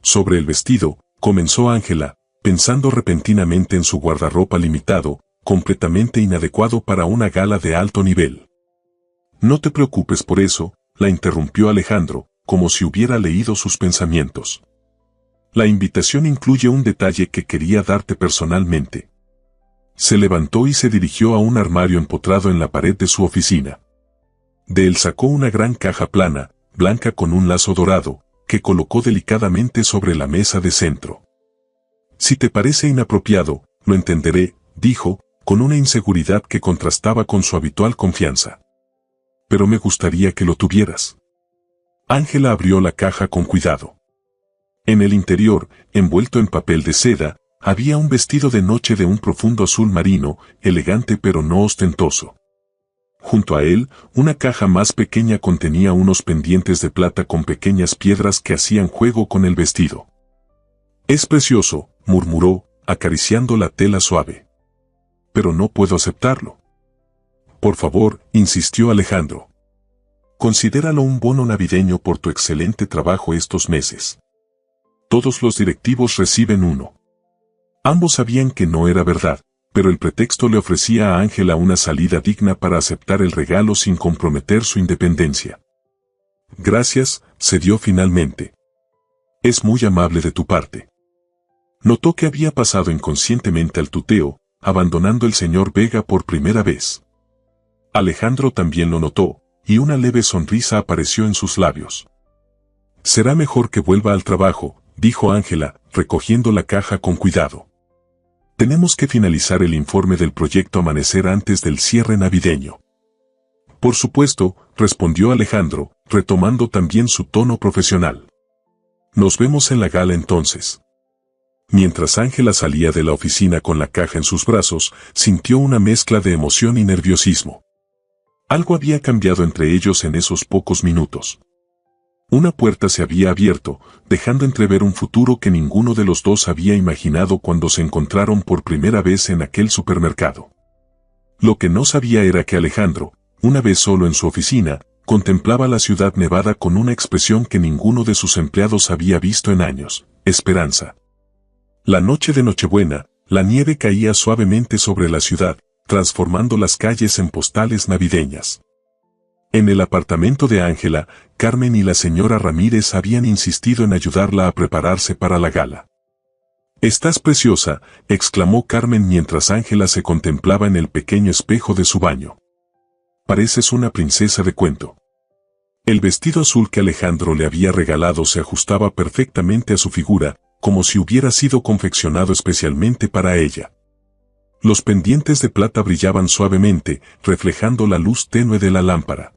S1: Sobre el vestido, comenzó Ángela, pensando repentinamente en su guardarropa limitado, completamente inadecuado para una gala de alto nivel. No te preocupes por eso, la interrumpió Alejandro, como si hubiera leído sus pensamientos. La invitación incluye un detalle que quería darte personalmente. Se levantó y se dirigió a un armario empotrado en la pared de su oficina. De él sacó una gran caja plana, blanca con un lazo dorado, que colocó delicadamente sobre la mesa de centro. Si te parece inapropiado, lo entenderé, dijo, con una inseguridad que contrastaba con su habitual confianza. Pero me gustaría que lo tuvieras. Ángela abrió la caja con cuidado. En el interior, envuelto en papel de seda, había un vestido de noche de un profundo azul marino, elegante pero no ostentoso. Junto a él, una caja más pequeña contenía unos pendientes de plata con pequeñas piedras que hacían juego con el vestido. Es precioso, murmuró, acariciando la tela suave. Pero no puedo aceptarlo. Por favor, insistió Alejandro. Considéralo un bono navideño por tu excelente trabajo estos meses. Todos los directivos reciben uno. Ambos sabían que no era verdad, pero el pretexto le ofrecía a Ángela una salida digna para aceptar el regalo sin comprometer su independencia. Gracias, cedió finalmente. Es muy amable de tu parte. Notó que había pasado inconscientemente al tuteo, abandonando el señor Vega por primera vez. Alejandro también lo notó, y una leve sonrisa apareció en sus labios. Será mejor que vuelva al trabajo, dijo Ángela, recogiendo la caja con cuidado. Tenemos que finalizar el informe del proyecto Amanecer antes del cierre navideño. Por supuesto, respondió Alejandro, retomando también su tono profesional. Nos vemos en la gala entonces. Mientras Ángela salía de la oficina con la caja en sus brazos, sintió una mezcla de emoción y nerviosismo. Algo había cambiado entre ellos en esos pocos minutos. Una puerta se había abierto, dejando entrever un futuro que ninguno de los dos había imaginado cuando se encontraron por primera vez en aquel supermercado. Lo que no sabía era que Alejandro, una vez solo en su oficina, contemplaba la ciudad nevada con una expresión que ninguno de sus empleados había visto en años: esperanza. La noche de Nochebuena, la nieve caía suavemente sobre la ciudad, transformando las calles en postales navideñas. En el apartamento de Ángela, Carmen y la señora Ramírez habían insistido en ayudarla a prepararse para la gala. «Estás preciosa», exclamó Carmen mientras Ángela se contemplaba en el pequeño espejo de su baño. «Pareces una princesa de cuento». El vestido azul que Alejandro le había regalado se ajustaba perfectamente a su figura, como si hubiera sido confeccionado especialmente para ella. Los pendientes de plata brillaban suavemente, reflejando la luz tenue de la lámpara.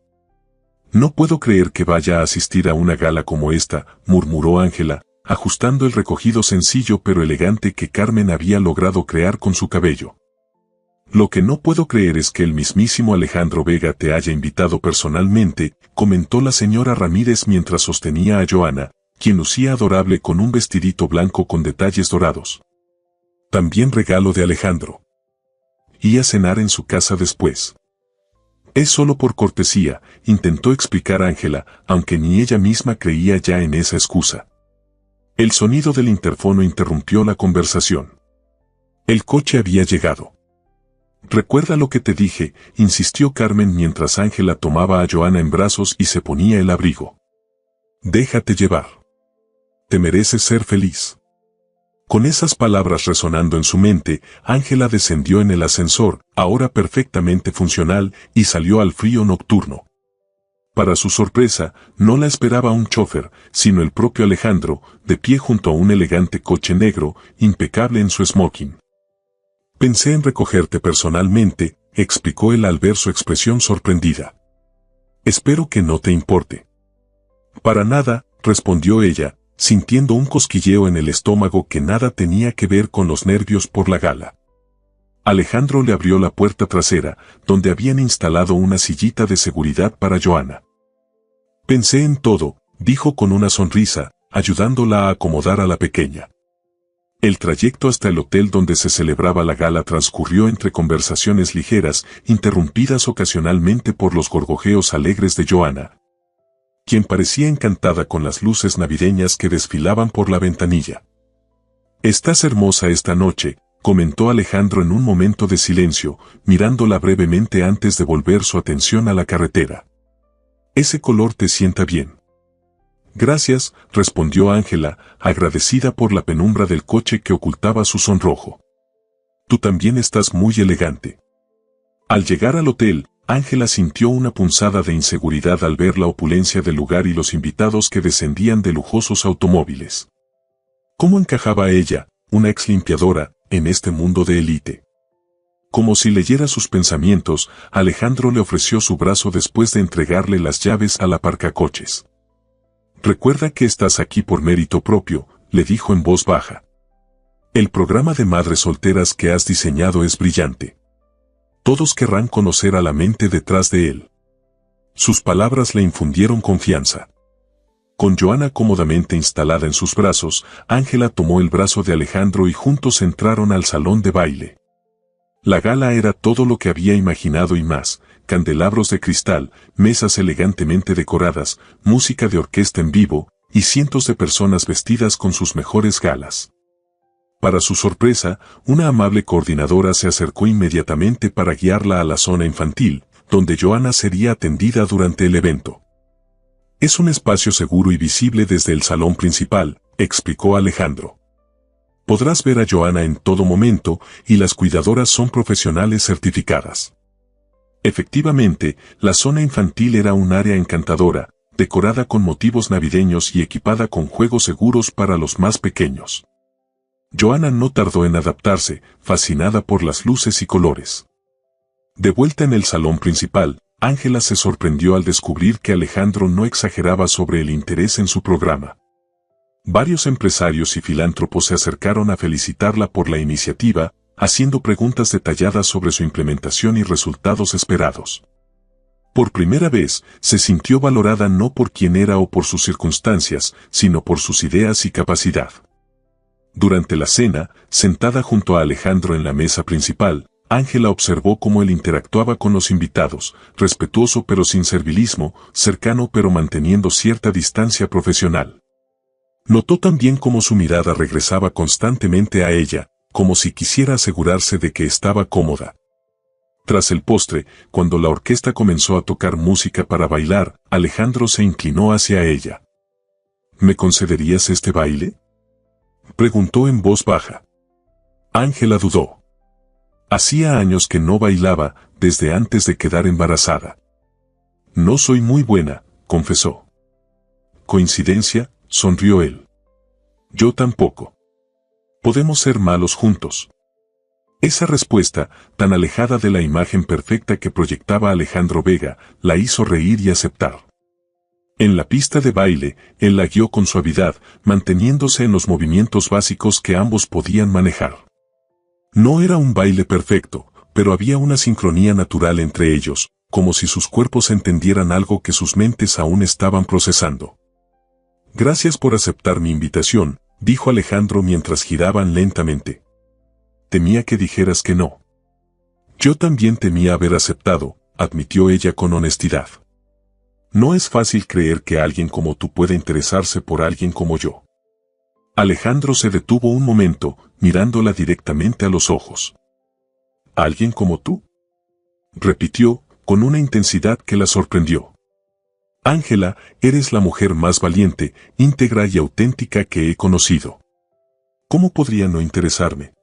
S1: «No puedo creer que vaya a asistir a una gala como esta», murmuró Ángela, ajustando el recogido sencillo pero elegante que Carmen había logrado crear con su cabello. «Lo que no puedo creer es que el mismísimo Alejandro Vega te haya invitado personalmente», comentó la señora Ramírez mientras sostenía a Joana, quien lucía adorable con un vestidito blanco con detalles dorados. «También regalo de Alejandro. Y a cenar en su casa después». «Es solo por cortesía», intentó explicar Ángela, aunque ni ella misma creía ya en esa excusa. El sonido del interfono interrumpió la conversación. El coche había llegado. «Recuerda lo que te dije», insistió Carmen mientras Ángela tomaba a Joana en brazos y se ponía el abrigo. «Déjate llevar. Te mereces ser feliz». Con esas palabras resonando en su mente, Ángela descendió en el ascensor, ahora perfectamente funcional, y salió al frío nocturno. Para su sorpresa, no la esperaba un chofer, sino el propio Alejandro, de pie junto a un elegante coche negro, impecable en su smoking. «Pensé en recogerte personalmente», explicó él al ver su expresión sorprendida. «Espero que no te importe». «Para nada», respondió ella, sintiendo un cosquilleo en el estómago que nada tenía que ver con los nervios por la gala. Alejandro le abrió la puerta trasera, donde habían instalado una sillita de seguridad para Joana. Pensé en todo, dijo con una sonrisa, ayudándola a acomodar a la pequeña. El trayecto hasta el hotel donde se celebraba la gala transcurrió entre conversaciones ligeras, interrumpidas ocasionalmente por los gorgojeos alegres de Joana, quien parecía encantada con las luces navideñas que desfilaban por la ventanilla. «Estás hermosa esta noche», comentó Alejandro en un momento de silencio, mirándola brevemente antes de volver su atención a la carretera. «Ese color te sienta bien». «Gracias», respondió Ángela, agradecida por la penumbra del coche que ocultaba su sonrojo. «Tú también estás muy elegante». Al llegar al hotel, Ángela sintió una punzada de inseguridad al ver la opulencia del lugar y los invitados que descendían de lujosos automóviles. ¿Cómo encajaba ella, una ex limpiadora, en este mundo de élite? Como si leyera sus pensamientos, Alejandro le ofreció su brazo después de entregarle las llaves al aparcacoches. «Recuerda que estás aquí por mérito propio», le dijo en voz baja. «El programa de madres solteras que has diseñado es brillante. Todos querrán conocer a la mente detrás de él». Sus palabras le infundieron confianza. Con Joana cómodamente instalada en sus brazos, Ángela tomó el brazo de Alejandro y juntos entraron al salón de baile. La gala era todo lo que había imaginado y más: candelabros de cristal, mesas elegantemente decoradas, música de orquesta en vivo, y cientos de personas vestidas con sus mejores galas. Para su sorpresa, una amable coordinadora se acercó inmediatamente para guiarla a la zona infantil, donde Joana sería atendida durante el evento. «Es un espacio seguro y visible desde el salón principal», explicó Alejandro. «Podrás ver a Joana en todo momento y las cuidadoras son profesionales certificadas». Efectivamente, la zona infantil era un área encantadora, decorada con motivos navideños y equipada con juegos seguros para los más pequeños. Joana no tardó en adaptarse, fascinada por las luces y colores. De vuelta en el salón principal, Ángela se sorprendió al descubrir que Alejandro no exageraba sobre el interés en su programa. Varios empresarios y filántropos se acercaron a felicitarla por la iniciativa, haciendo preguntas detalladas sobre su implementación y resultados esperados. Por primera vez, se sintió valorada no por quién era o por sus circunstancias, sino por sus ideas y capacidad. Durante la cena, sentada junto a Alejandro en la mesa principal, Ángela observó cómo él interactuaba con los invitados, respetuoso pero sin servilismo, cercano pero manteniendo cierta distancia profesional. Notó también cómo su mirada regresaba constantemente a ella, como si quisiera asegurarse de que estaba cómoda. Tras el postre, cuando la orquesta comenzó a tocar música para bailar, Alejandro se inclinó hacia ella. «¿Me concederías este baile?», preguntó en voz baja. Ángela dudó. Hacía años que no bailaba, desde antes de quedar embarazada. «No soy muy buena», confesó. «¿Coincidencia?», sonrió él. «Yo tampoco. Podemos ser malos juntos». Esa respuesta, tan alejada de la imagen perfecta que proyectaba Alejandro Vega, la hizo reír y aceptar. En la pista de baile, él la guió con suavidad, manteniéndose en los movimientos básicos que ambos podían manejar. No era un baile perfecto, pero había una sincronía natural entre ellos, como si sus cuerpos entendieran algo que sus mentes aún estaban procesando. «Gracias por aceptar mi invitación», dijo Alejandro mientras giraban lentamente. «Temía que dijeras que no». «Yo también temía haber aceptado», admitió ella con honestidad. «No es fácil creer que alguien como tú pueda interesarse por alguien como yo». Alejandro se detuvo un momento, mirándola directamente a los ojos. «¿Alguien como tú?», repitió, con una intensidad que la sorprendió. «Ángela, eres la mujer más valiente, íntegra y auténtica que he conocido. ¿Cómo podría no interesarme?».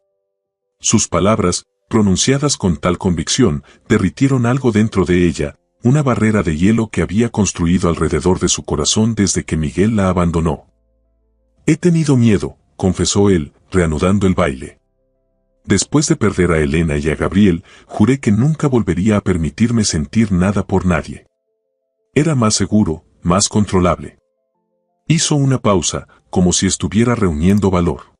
S1: Sus palabras, pronunciadas con tal convicción, derritieron algo dentro de ella, una barrera de hielo que había construido alrededor de su corazón desde que Miguel la abandonó. «He tenido miedo», confesó él, reanudando el baile. «Después de perder a Elena y a Gabriel, juré que nunca volvería a permitirme sentir nada por nadie. Era más seguro, más controlable». Hizo una pausa, como si estuviera reuniendo valor.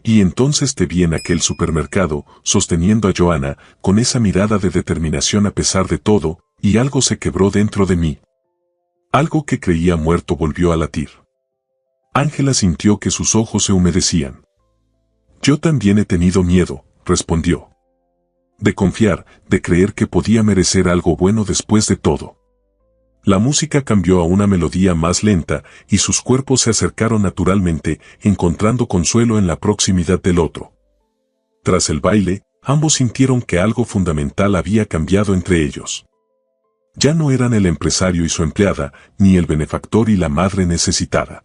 S1: Y entonces te vi en aquel supermercado, sosteniendo a Joanna, con esa mirada de determinación a pesar de todo, y algo se quebró dentro de mí. Algo que creía muerto volvió a latir. Ángela sintió que sus ojos se humedecían. Yo también he tenido miedo, respondió. De confiar, de creer que podía merecer algo bueno después de todo. La música cambió a una melodía más lenta y sus cuerpos se acercaron naturalmente, encontrando consuelo en la proximidad del otro. Tras el baile, ambos sintieron que algo fundamental había cambiado entre ellos. Ya no eran el empresario y su empleada, ni el benefactor y la madre necesitada.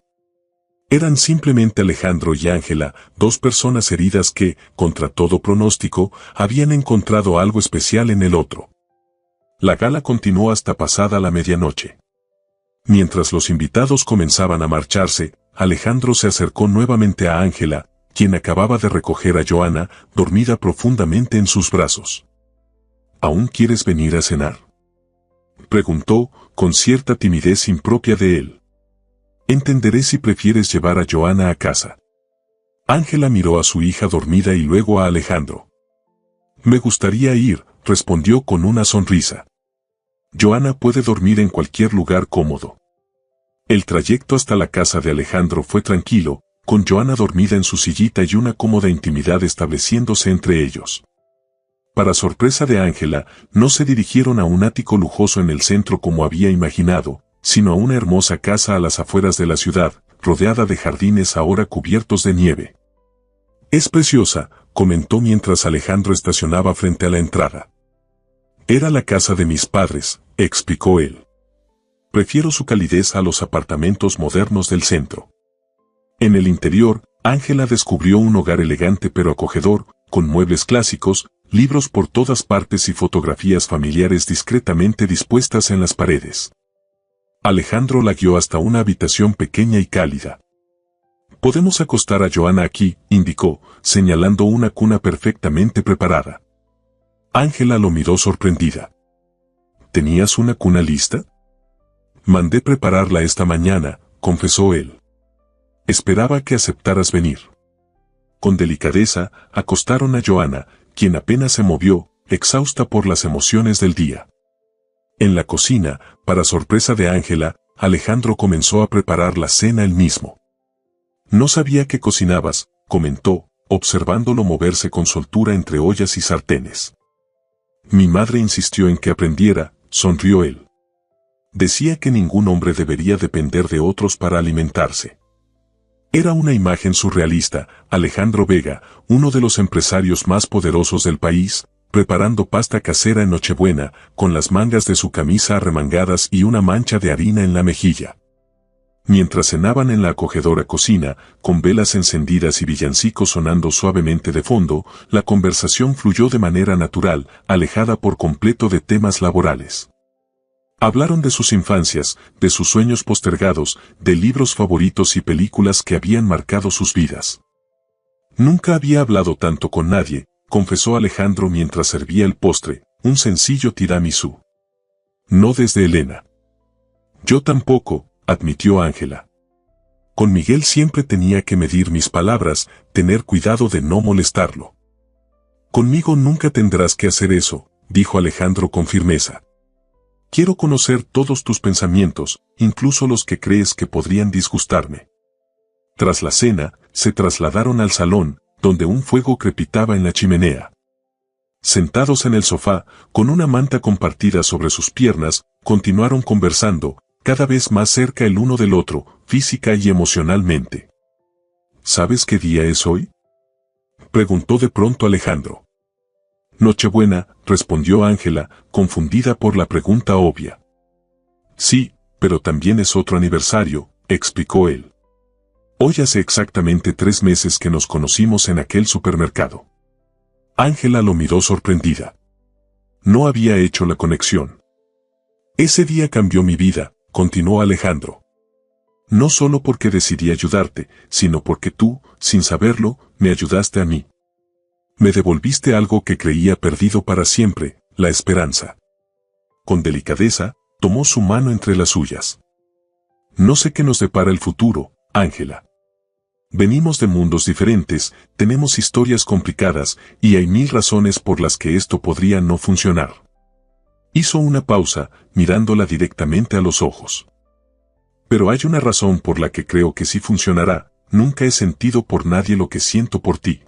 S1: Eran simplemente Alejandro y Ángela, dos personas heridas que, contra todo pronóstico, habían encontrado algo especial en el otro. La gala continuó hasta pasada la medianoche. Mientras los invitados comenzaban a marcharse, Alejandro se acercó nuevamente a Ángela, quien acababa de recoger a Joanna, dormida profundamente en sus brazos. ¿Aún quieres venir a cenar?, preguntó, con cierta timidez impropia de él. Entenderé si prefieres llevar a Joanna a casa. Ángela miró a su hija dormida y luego a Alejandro. Me gustaría ir, respondió con una sonrisa. Joanna puede dormir en cualquier lugar cómodo. El trayecto hasta la casa de Alejandro fue tranquilo, con Joanna dormida en su sillita y una cómoda intimidad estableciéndose entre ellos. Para sorpresa de Ángela, no se dirigieron a un ático lujoso en el centro como había imaginado, sino a una hermosa casa a las afueras de la ciudad, rodeada de jardines ahora cubiertos de nieve. Es preciosa, comentó mientras Alejandro estacionaba frente a la entrada. Era la casa de mis padres, explicó él. Prefiero su calidez a los apartamentos modernos del centro. En el interior, Ángela descubrió un hogar elegante pero acogedor, con muebles clásicos, libros por todas partes y fotografías familiares discretamente dispuestas en las paredes. Alejandro la guió hasta una habitación pequeña y cálida. Podemos acostar a Joanna aquí, indicó, señalando una cuna perfectamente preparada. Ángela lo miró sorprendida. ¿Tenías una cuna lista? Mandé prepararla esta mañana, confesó él. Esperaba que aceptaras venir. Con delicadeza, acostaron a Joanna, quien apenas se movió, exhausta por las emociones del día. En la cocina, para sorpresa de Ángela, Alejandro comenzó a preparar la cena él mismo. No sabía que cocinabas, comentó, observándolo moverse con soltura entre ollas y sartenes. Mi madre insistió en que aprendiera, sonrió él. Decía que ningún hombre debería depender de otros para alimentarse. Era una imagen surrealista, Alejandro Vega, uno de los empresarios más poderosos del país, preparando pasta casera en Nochebuena, con las mangas de su camisa arremangadas y una mancha de harina en la mejilla. Mientras cenaban en la acogedora cocina, con velas encendidas y villancicos sonando suavemente de fondo, la conversación fluyó de manera natural, alejada por completo de temas laborales. Hablaron de sus infancias, de sus sueños postergados, de libros favoritos y películas que habían marcado sus vidas. Nunca había hablado tanto con nadie, confesó Alejandro mientras servía el postre, un sencillo tiramisú. No desde Elena. Yo tampoco, admitió Ángela. Con Miguel siempre tenía que medir mis palabras, tener cuidado de no molestarlo. Conmigo nunca tendrás que hacer eso, dijo Alejandro con firmeza. Quiero conocer todos tus pensamientos, incluso los que crees que podrían disgustarme. Tras la cena, se trasladaron al salón, donde un fuego crepitaba en la chimenea. Sentados en el sofá, con una manta compartida sobre sus piernas, continuaron conversando, cada vez más cerca el uno del otro, física y emocionalmente. ¿Sabes qué día es hoy?, preguntó de pronto Alejandro. Nochebuena, respondió Ángela, confundida por la pregunta obvia. Sí, pero también es otro aniversario, explicó él. Hoy hace exactamente 3 meses que nos conocimos en aquel supermercado. Ángela lo miró sorprendida. No había hecho la conexión. Ese día cambió mi vida, continuó Alejandro. No solo porque decidí ayudarte, sino porque tú, sin saberlo, me ayudaste a mí. Me devolviste algo que creía perdido para siempre, la esperanza. Con delicadeza, tomó su mano entre las suyas. No sé qué nos depara el futuro, Ángela. Venimos de mundos diferentes, tenemos historias complicadas, y hay mil razones por las que esto podría no funcionar. Hizo una pausa, mirándola directamente a los ojos. Pero hay una razón por la que creo que sí funcionará, nunca he sentido por nadie lo que siento por ti.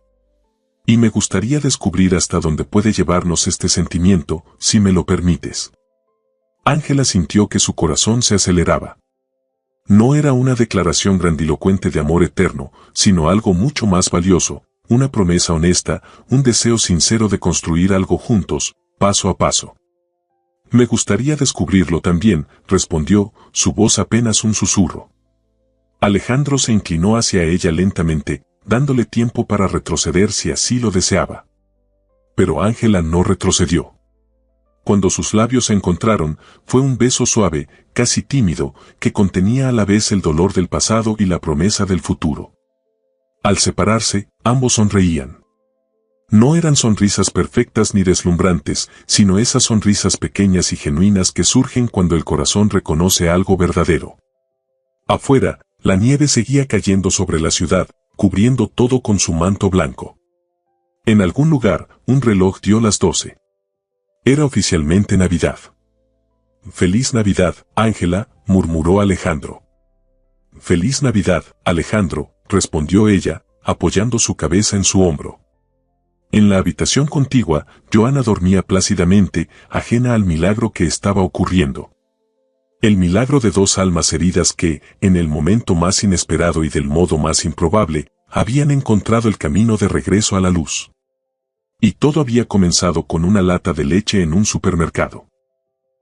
S1: Y me gustaría descubrir hasta dónde puede llevarnos este sentimiento, si me lo permites. Ángela sintió que su corazón se aceleraba. No era una declaración grandilocuente de amor eterno, sino algo mucho más valioso, una promesa honesta, un deseo sincero de construir algo juntos, paso a paso. Me gustaría descubrirlo también, respondió, su voz apenas un susurro. Alejandro se inclinó hacia ella lentamente, dándole tiempo para retroceder si así lo deseaba. Pero Ángela no retrocedió. Cuando sus labios se encontraron, fue un beso suave, casi tímido, que contenía a la vez el dolor del pasado y la promesa del futuro. Al separarse, ambos sonreían. No eran sonrisas perfectas ni deslumbrantes, sino esas sonrisas pequeñas y genuinas que surgen cuando el corazón reconoce algo verdadero. Afuera, la nieve seguía cayendo sobre la ciudad, cubriendo todo con su manto blanco. En algún lugar, un reloj dio las 12. Era oficialmente Navidad. «Feliz Navidad, Ángela», murmuró Alejandro. «Feliz Navidad, Alejandro», respondió ella, apoyando su cabeza en su hombro. En la habitación contigua, Joana dormía plácidamente, ajena al milagro que estaba ocurriendo. El milagro de dos almas heridas que, en el momento más inesperado y del modo más improbable, habían encontrado el camino de regreso a la luz. Y todo había comenzado con una lata de leche en un supermercado.